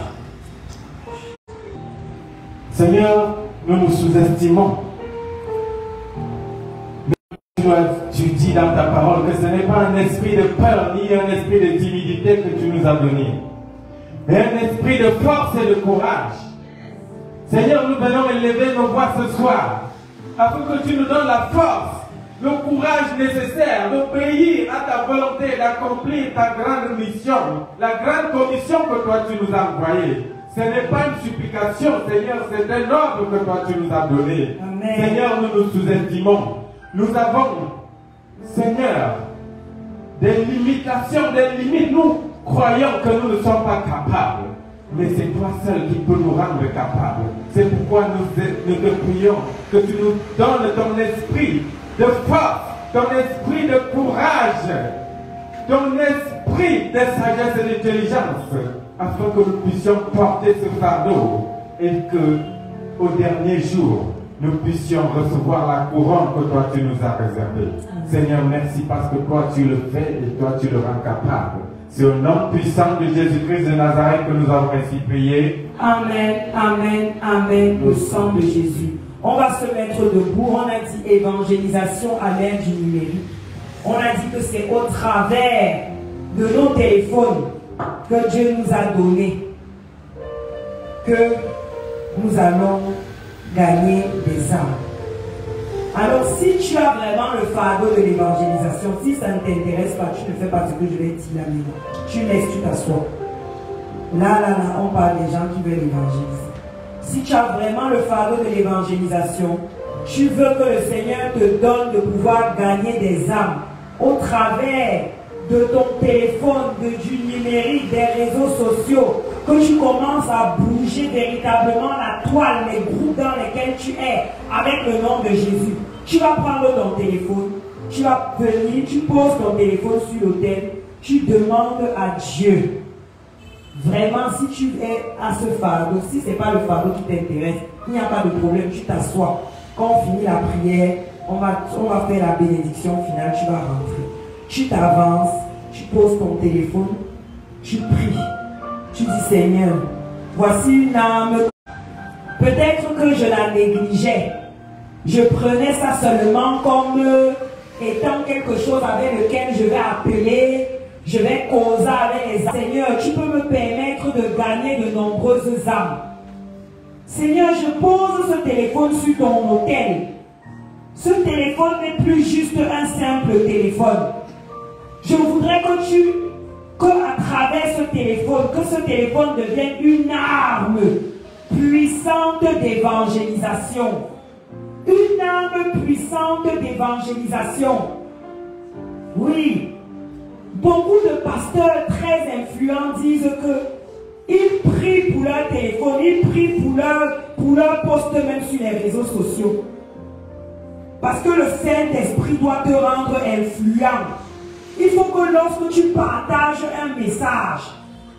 Seigneur, nous nous sous-estimons. Tu dis dans ta parole que ce n'est pas un esprit de peur ni un esprit de timidité que tu nous as donné, mais un esprit de force et de courage. Seigneur, nous venons élever nos voix ce soir, afin que tu nous donnes la force, le courage nécessaire d'obéir à ta volonté, d'accomplir ta grande mission, la grande commission que toi tu nous as envoyée. Ce n'est pas une supplication, Seigneur, c'est un ordre que toi tu nous as donné. Amen. Seigneur, nous nous sous-estimons. Nous avons, Seigneur, des limitations, des limites. Nous croyons que nous ne sommes pas capables. Mais c'est toi seul qui peux nous rendre capables. C'est pourquoi nous te prions que tu nous donnes ton esprit de force, ton esprit de courage, ton esprit de sagesse et d'intelligence, afin que nous puissions porter ce fardeau et que, au dernier jour, nous puissions recevoir la couronne que toi tu nous as réservée. Seigneur, merci parce que toi tu le fais et toi tu le rends capable. C'est au nom puissant de Jésus-Christ de Nazareth que nous avons ainsi prié. Amen, amen, amen, le sang de Jésus. On va se mettre debout. On a dit évangélisation à l'ère du numérique. On a dit que c'est au travers de nos téléphones que Dieu nous a donné que nous allons gagner des âmes. Alors, si tu as vraiment le fardeau de l'évangélisation, si ça ne t'intéresse pas, tu ne fais pas ce que je vais dire là maintenant. Tu laisses, tu t'assois. Là, on parle des gens qui veulent évangéliser. Si tu as vraiment le fardeau de l'évangélisation, Tu veux que le Seigneur te donne de pouvoir gagner des âmes au travers de ton téléphone, du numérique, des réseaux sociaux, que tu commences à bouger véritablement la toile, les groupes dans lesquels tu es, avec le nom de Jésus. Tu vas prendre ton téléphone, tu vas venir, tu poses ton téléphone sur l'autel, tu demandes à Dieu. Vraiment, si tu es à ce fardeau, si ce n'est pas le fardeau qui t'intéresse, il n'y a pas de problème, tu t'assois. Quand on finit la prière, on va faire la bénédiction finale, tu vas rentrer. Tu t'avances, tu poses ton téléphone, tu pries. Tu dis, Seigneur, voici une âme. Peut-être que je la négligeais. Je prenais ça seulement comme étant quelque chose avec lequel je vais appeler, je vais causer avec les âmes. Seigneur, tu peux me permettre de gagner de nombreuses âmes. Seigneur, je pose ce téléphone sur ton autel. Ce téléphone n'est plus juste un simple téléphone. Je voudrais que à travers ce téléphone devienne une arme puissante d'évangélisation. Une arme puissante d'évangélisation. Oui. Beaucoup de pasteurs très influents disent que ils prient pour leur téléphone, ils prient pour leur poste même sur les réseaux sociaux. Parce que le Saint-Esprit doit te rendre influent. Il faut que lorsque tu partages un message,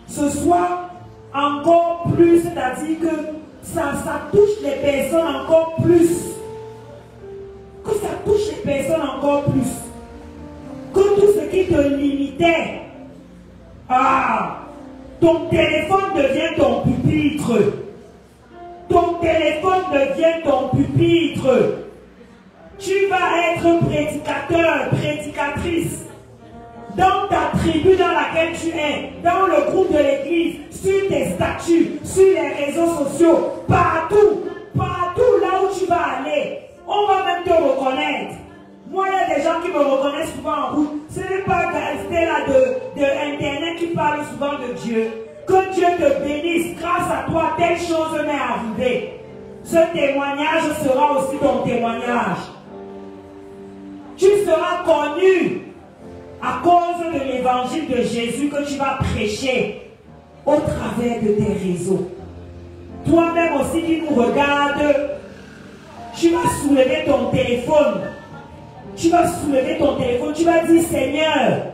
ce soit encore plus, c'est-à-dire que ça touche les personnes encore plus. Que ça touche les personnes encore plus. Que tout ce qui te limitait, ton téléphone devient ton pupitre. Ton téléphone devient ton pupitre. Tu vas être prédicateur, prédicatrice. Dans ta tribu dans laquelle tu es, dans le groupe de l'église, sur tes statuts, sur les réseaux sociaux, partout là où tu vas aller, on va même te reconnaître. Moi, il y a des gens qui me reconnaissent souvent en route. Ce n'est pas Stella de Internet qui parle souvent de Dieu. Que Dieu te bénisse, grâce à toi, telle chose m'est arrivée. Ce témoignage sera aussi ton témoignage. Tu seras connu à cause de l'évangile de Jésus que tu vas prêcher au travers de tes réseaux. Toi-même aussi qui nous regardes, tu vas soulever ton téléphone. Tu vas soulever ton téléphone, tu vas dire, Seigneur,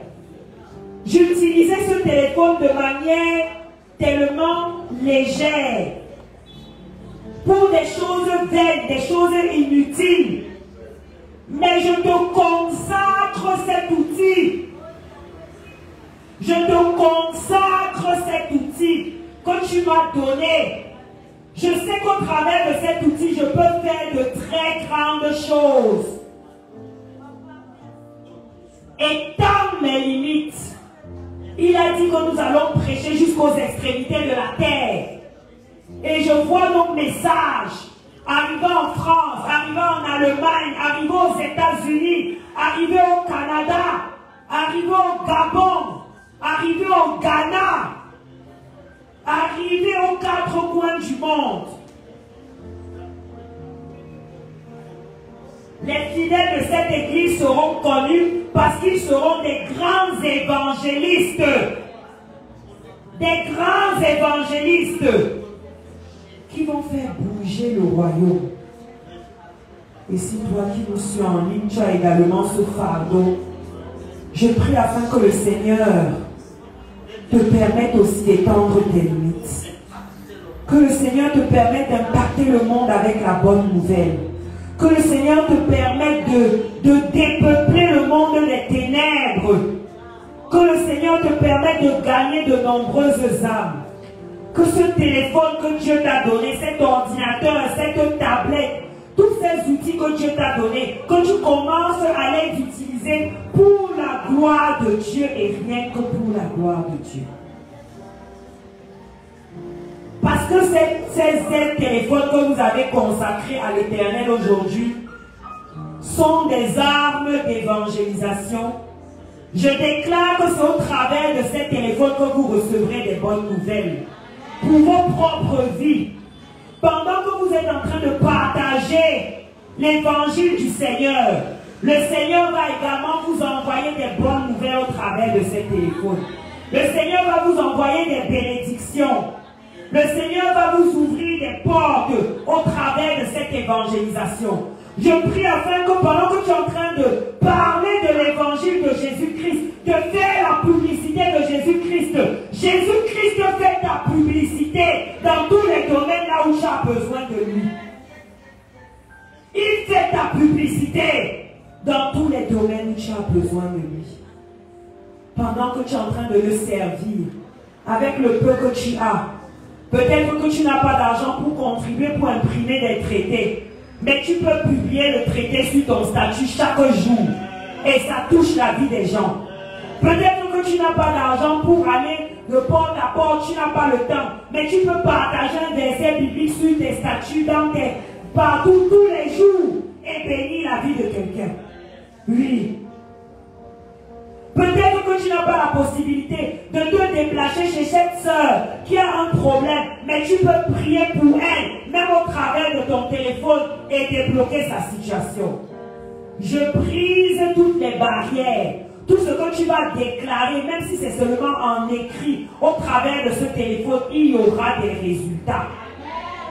j'utilisais ce téléphone de manière tellement légère pour des choses vaines, des choses inutiles. Mais je te consacre cet outil. Je te consacre cet outil que tu m'as donné. Je sais qu'au travers de cet outil, je peux faire de très grandes choses. Étends mes limites. Il a dit que nous allons prêcher jusqu'aux extrémités de la terre. Et je vois nos messages arriver en France, arriver en Allemagne, arriver aux États-Unis, arriver au Canada, arriver au Gabon, arriver au Ghana, arriver aux 4 coins du monde. Les fidèles de cette église seront connus parce qu'ils seront des grands évangélistes. Des grands évangélistes qui vont faire bouger le royaume. Et si toi qui nous suis en ligne, tu as également ce fardeau, je prie afin que le Seigneur te permette aussi d'étendre tes limites. Que le Seigneur te permette d'impacter le monde avec la bonne nouvelle. Que le Seigneur te permette de dépeupler le monde des ténèbres. Que le Seigneur te permette de gagner de nombreuses âmes. Que ce téléphone que Dieu t'a donné, cet ordinateur, cette tablette, tous ces outils que Dieu t'a donnés, que tu commences à les utiliser pour la gloire de Dieu et rien que pour la gloire de Dieu. Parce que ces téléphones que vous avez consacrés à l'Éternel aujourd'hui sont des armes d'évangélisation. Je déclare que c'est au travers de ces téléphones que vous recevrez des bonnes nouvelles pour vos propres vies. Pendant que vous êtes en train de partager l'évangile du Seigneur, le Seigneur va également vous envoyer des bonnes nouvelles au travers de ces téléphones. Le Seigneur va vous envoyer des bénédictions. Le Seigneur va vous ouvrir des portes au travers de cette évangélisation. Je prie afin que pendant que tu es en train de parler de l'évangile de Jésus-Christ, de faire la publicité de Jésus-Christ, Jésus-Christ fait ta publicité dans tous les domaines là où tu as besoin de lui. Il fait ta publicité dans tous les domaines où tu as besoin de lui. Pendant que tu es en train de le servir, avec le peu que tu as, peut-être que tu n'as pas d'argent pour contribuer, pour imprimer des traités. Mais tu peux publier le traité sur ton statut chaque jour. Et ça touche la vie des gens. Peut-être que tu n'as pas d'argent pour aller de porte à porte, tu n'as pas le temps. Mais tu peux partager un verset biblique sur tes statuts, partout, tous les jours. Et bénir la vie de quelqu'un. Oui. Peut-être que tu n'as pas la possibilité de te déplacer chez cette sœur qui a un problème, mais tu peux prier pour elle, même au travers de ton téléphone, et débloquer sa situation. Je brise toutes les barrières, tout ce que tu vas déclarer, même si c'est seulement en écrit, au travers de ce téléphone, il y aura des résultats.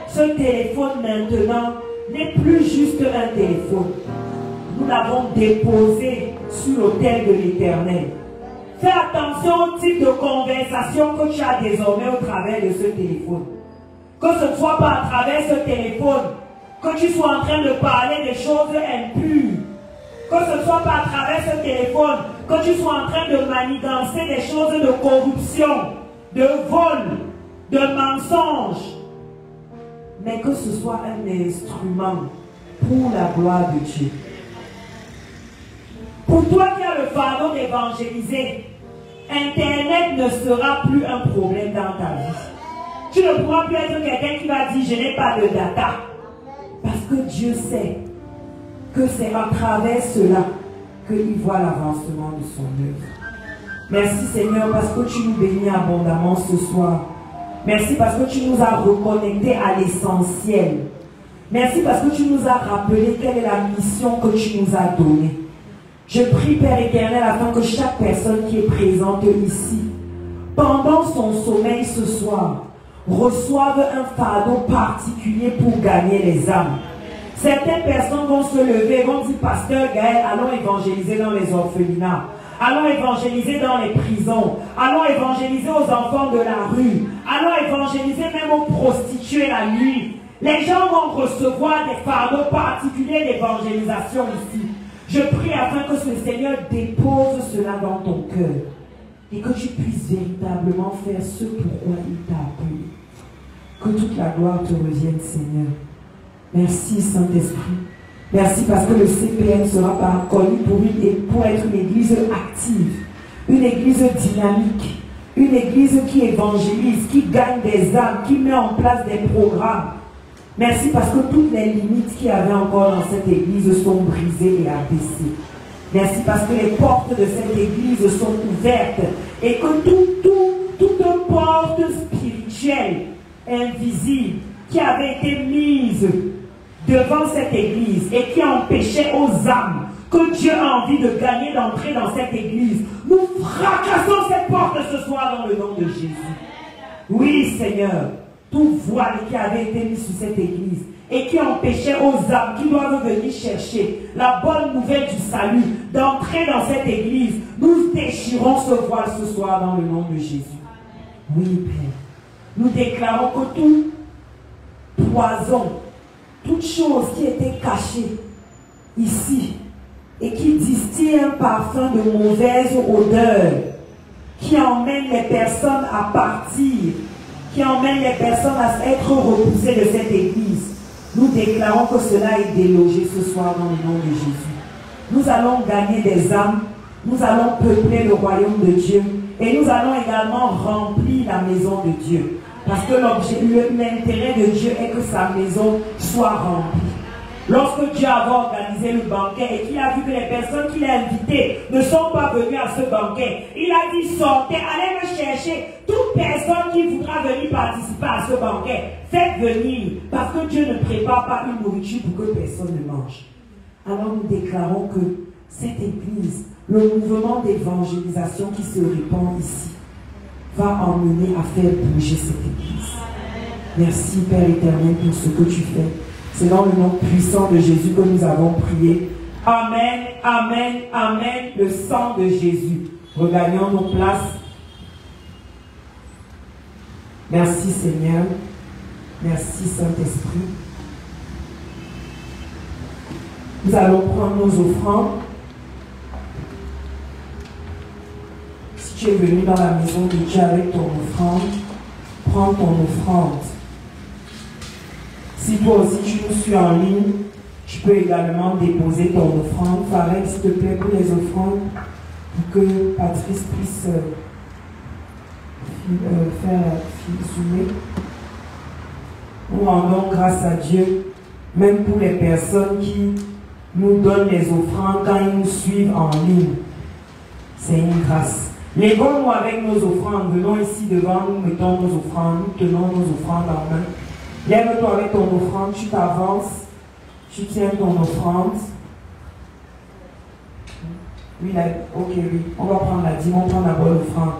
Ce téléphone maintenant n'est plus juste un téléphone. Nous l'avons déposé sur l'autel de l'Éternel. Fais attention au type de conversation que tu as désormais au travers de ce téléphone. Que ce ne soit pas à travers ce téléphone que tu sois en train de parler des choses impures. Que ce ne soit pas à travers ce téléphone que tu sois en train de manigancer des choses de corruption, de vol, de mensonge. Mais que ce soit un instrument pour la gloire de Dieu. Pour toi qui as le fardeau d'évangéliser, Internet ne sera plus un problème dans ta vie. Tu ne pourras plus être quelqu'un qui va dire « je n'ai pas de data ». Parce que Dieu sait que c'est à travers cela qu'il voit l'avancement de son œuvre. Merci Seigneur parce que tu nous bénis abondamment ce soir. Merci parce que tu nous as reconnectés à l'essentiel. Merci parce que tu nous as rappelé quelle est la mission que tu nous as donnée. Je prie, Père éternel, afin que chaque personne qui est présente ici, pendant son sommeil ce soir, reçoive un fardeau particulier pour gagner les âmes. Certaines personnes vont se lever, vont dire, Pasteur Gaël, allons évangéliser dans les orphelinats, allons évangéliser dans les prisons, allons évangéliser aux enfants de la rue, allons évangéliser même aux prostituées la nuit. Les gens vont recevoir des fardeaux particuliers d'évangélisation ici. Je prie afin que ce Seigneur dépose cela dans ton cœur et que tu puisses véritablement faire ce pourquoi il t'a appelé. Que toute la gloire te revienne, Seigneur. Merci, Saint-Esprit. Merci parce que le CPN sera pas connu pour être une église active, une église dynamique, une église qui évangélise, qui gagne des âmes, qui met en place des programmes. Merci parce que toutes les limites qu'il y avait encore dans cette église sont brisées et abaissées. Merci parce que les portes de cette église sont ouvertes et que toute porte spirituelle, invisible, qui avait été mise devant cette église et qui empêchait aux âmes que Dieu a envie de gagner d'entrer dans cette église, nous fracassons cette porte ce soir dans le nom de Jésus. Oui, Seigneur. Tout voile qui avait été mis sur cette église et qui empêchait aux âmes qui doivent venir chercher la bonne nouvelle du salut d'entrer dans cette église, nous déchirons ce voile ce soir dans le nom de Jésus. Oui, Père. Nous déclarons que tout poison, toute chose qui était cachée ici et qui distille un parfum de mauvaise odeur, qui emmène les personnes à partir, qui emmène les personnes à être repoussées de cette église. Nous déclarons que cela est délogé ce soir dans le nom de Jésus. Nous allons gagner des âmes, nous allons peupler le royaume de Dieu et nous allons également remplir la maison de Dieu. Parce que l'intérêt de Dieu est que sa maison soit remplie. Lorsque Dieu avait organisé le banquet et qu'il a vu que les personnes qu'il a invitées ne sont pas venues à ce banquet, il a dit sortez, allez me chercher toute personne personne qui voudra venir participer à ce banquet, faites venir, parce que Dieu ne prépare pas une nourriture pour que personne ne mange. Alors nous déclarons que cette église, le mouvement d'évangélisation qui se répand ici, va emmener à faire bouger cette église. Merci Père éternel pour ce que tu fais. C'est dans le nom puissant de Jésus que nous avons prié. Amen, amen, amen, le sang de Jésus. Regagnons nos places. Merci Seigneur. Merci Saint-Esprit. Nous allons prendre nos offrandes. Si tu es venu dans la maison de Dieu avec ton offrande, prends ton offrande. Si toi aussi tu nous suis en ligne, tu peux également déposer ton offrande. Farid, s'il te plaît, pour les offrandes, pour que Patrice puisse faire zoomer. Nous rendons grâce à Dieu, même pour les personnes qui nous donnent les offrandes quand ils nous suivent en ligne. C'est une grâce. Lèvons-nous avec nos offrandes. Venons ici devant, nous mettons nos offrandes, nous tenons nos offrandes en main. Lève-toi avec ton offrande, tu t'avances, tu tiens ton offrande. Oui, là, ok, oui. On va prendre la dîme, on prend d'abord l'offrande.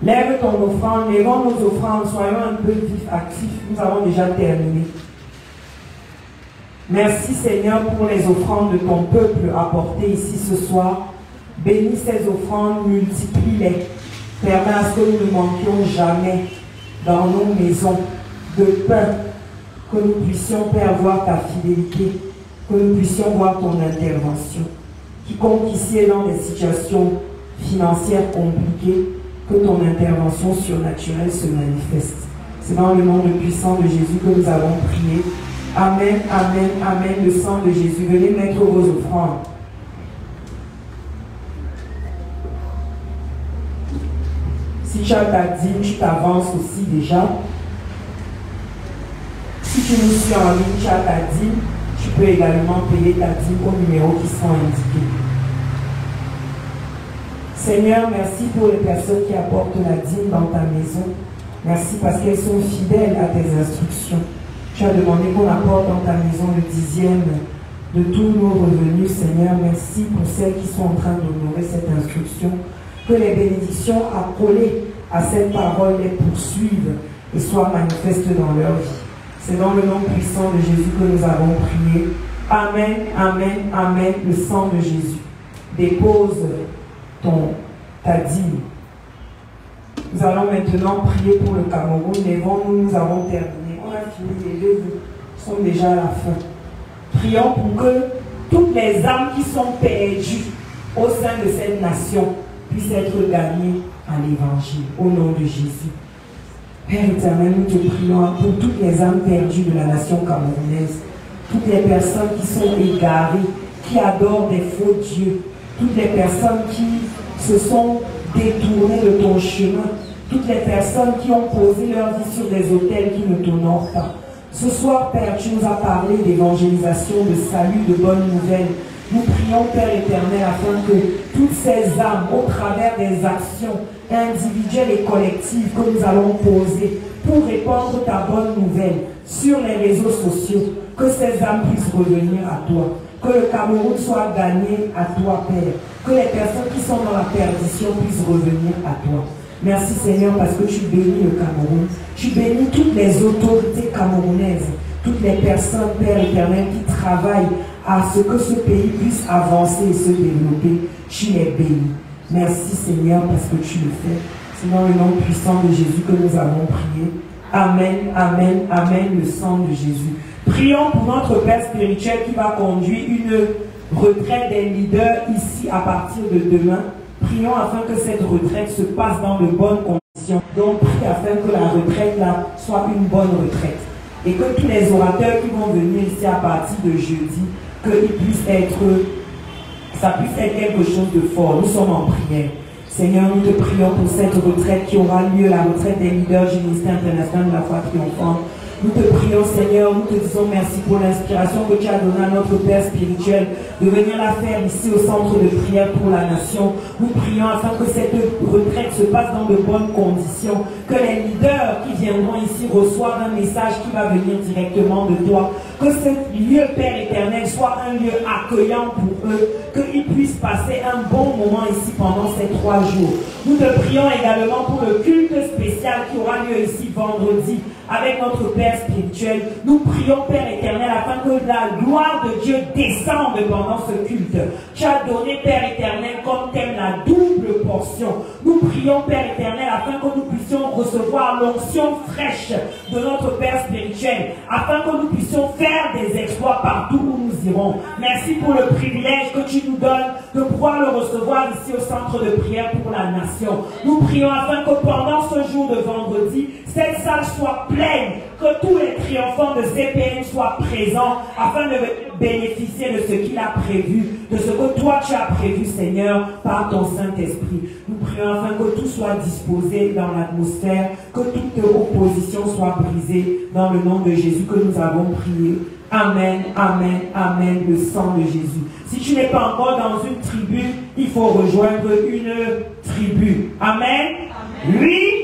Lève ton offrande, lèvons nos offrandes, soyons un peu vifs, actifs. Nous avons déjà terminé. Merci Seigneur pour les offrandes de ton peuple apportées ici ce soir. Bénis ces offrandes, multiplie-les. Permets à ce que nous ne manquions jamais dans nos maisons de pain, que nous puissions, Père, voir ta fidélité, que nous puissions voir ton intervention. Quiconque ici est dans des situations financières compliquées, que ton intervention surnaturelle se manifeste. C'est dans le nom puissant de Jésus que nous avons prié. Amen, amen, amen, le sang de Jésus. Venez mettre vos offrandes. Si tu as ta dîme, tu t'avances aussi déjà. Si tu nous suis en ligne, tu as ta dîme, tu peux également payer ta dîme au numéro qui sont indiqués. Seigneur, merci pour les personnes qui apportent la dîme dans ta maison. Merci parce qu'elles sont fidèles à tes instructions. Tu as demandé qu'on apporte dans ta maison le 10e de tous nos revenus, Seigneur. Merci pour celles qui sont en train d'honorer cette instruction. Que les bénédictions accolées à cette parole les poursuivent et soient manifestes dans leur vie. C'est dans le nom puissant de Jésus que nous avons prié. Amen, amen, amen, le sang de Jésus. Dépose ta dîme. Nous allons maintenant prier pour le Cameroun. Lèvons-nous, nous avons terminé. On a fini, les deux sont déjà à la fin. Prions pour que toutes les âmes qui sont perdues au sein de cette nation puissent être gagnées à l'évangile. Au nom de Jésus. Père éternel, nous te prions pour toutes les âmes perdues de la nation camerounaise, toutes les personnes qui sont égarées, qui adorent des faux dieux, toutes les personnes qui se sont détournées de ton chemin, toutes les personnes qui ont posé leur vie sur des autels qui ne t'honorent pas. Ce soir, Père, tu nous as parlé d'évangélisation, de salut, de bonnes nouvelles. Nous prions, Père éternel, afin que toutes ces âmes, au travers des actions individuelles et collectives que nous allons poser pour répandre ta bonne nouvelle sur les réseaux sociaux, que ces âmes puissent revenir à toi, que le Cameroun soit gagné à toi, Père, que les personnes qui sont dans la perdition puissent revenir à toi. Merci Seigneur parce que tu bénis le Cameroun, tu bénis toutes les autorités camerounaises, toutes les personnes, Père éternel, qui travaillent à ce que ce pays puisse avancer et se développer. Tu les bénis. Merci Seigneur parce que tu le fais. C'est dans le nom puissant de Jésus que nous avons prié. Amen, amen, amen, le sang de Jésus. Prions pour notre Père spirituel qui va conduire une retraite des leaders ici à partir de demain. Prions afin que cette retraite se passe dans de bonnes conditions. Donc prie afin que la retraite là soit une bonne retraite. Et que tous les orateurs qui vont venir ici à partir de jeudi, ça puisse être quelque chose de fort. Nous sommes en prière. Seigneur, nous te prions pour cette retraite qui aura lieu, la retraite des leaders du ministère international de la foi triomphante. Nous te prions, Seigneur, nous te disons merci pour l'inspiration que tu as donnée à notre Père spirituel de venir la faire ici au centre de prière pour la nation. Nous prions afin que cette retraite se passe dans de bonnes conditions, que les leaders qui viendront ici reçoivent un message qui va venir directement de toi, que ce lieu, Père éternel, soit un lieu accueillant pour eux, qu'ils puissent passer un bon moment ici pendant ces 3 jours. Nous te prions également pour le culte spécial qui aura lieu ici vendredi avec notre Père spirituel. Nous prions, Père éternel, afin que la gloire de Dieu descende pendant ce culte. Tu as donné, Père éternel, comme thème la double portion. Nous prions, Père éternel, afin que nous puissions recevoir l'onction fraîche de notre Père spirituel, afin que nous puissions faire des exploits partout où nous irons. Merci pour le privilège que tu nous donnes de pouvoir le recevoir ici au centre de prière pour la nation. Nous prions afin que pendant ce jour de vendredi, cette salle soit pleine, que tous les triomphants de CPN soient présents afin de bénéficier de ce qu'il a prévu, de ce que toi tu as prévu, Seigneur, par ton Saint-Esprit. Nous prions afin que tout soit disposé dans l'atmosphère, que toute opposition soit brisée dans le nom de Jésus que nous avons prié. Amen, amen, amen, le sang de Jésus. Si tu n'es pas encore dans une tribu, il faut rejoindre une tribu. Amen. Amen. Oui.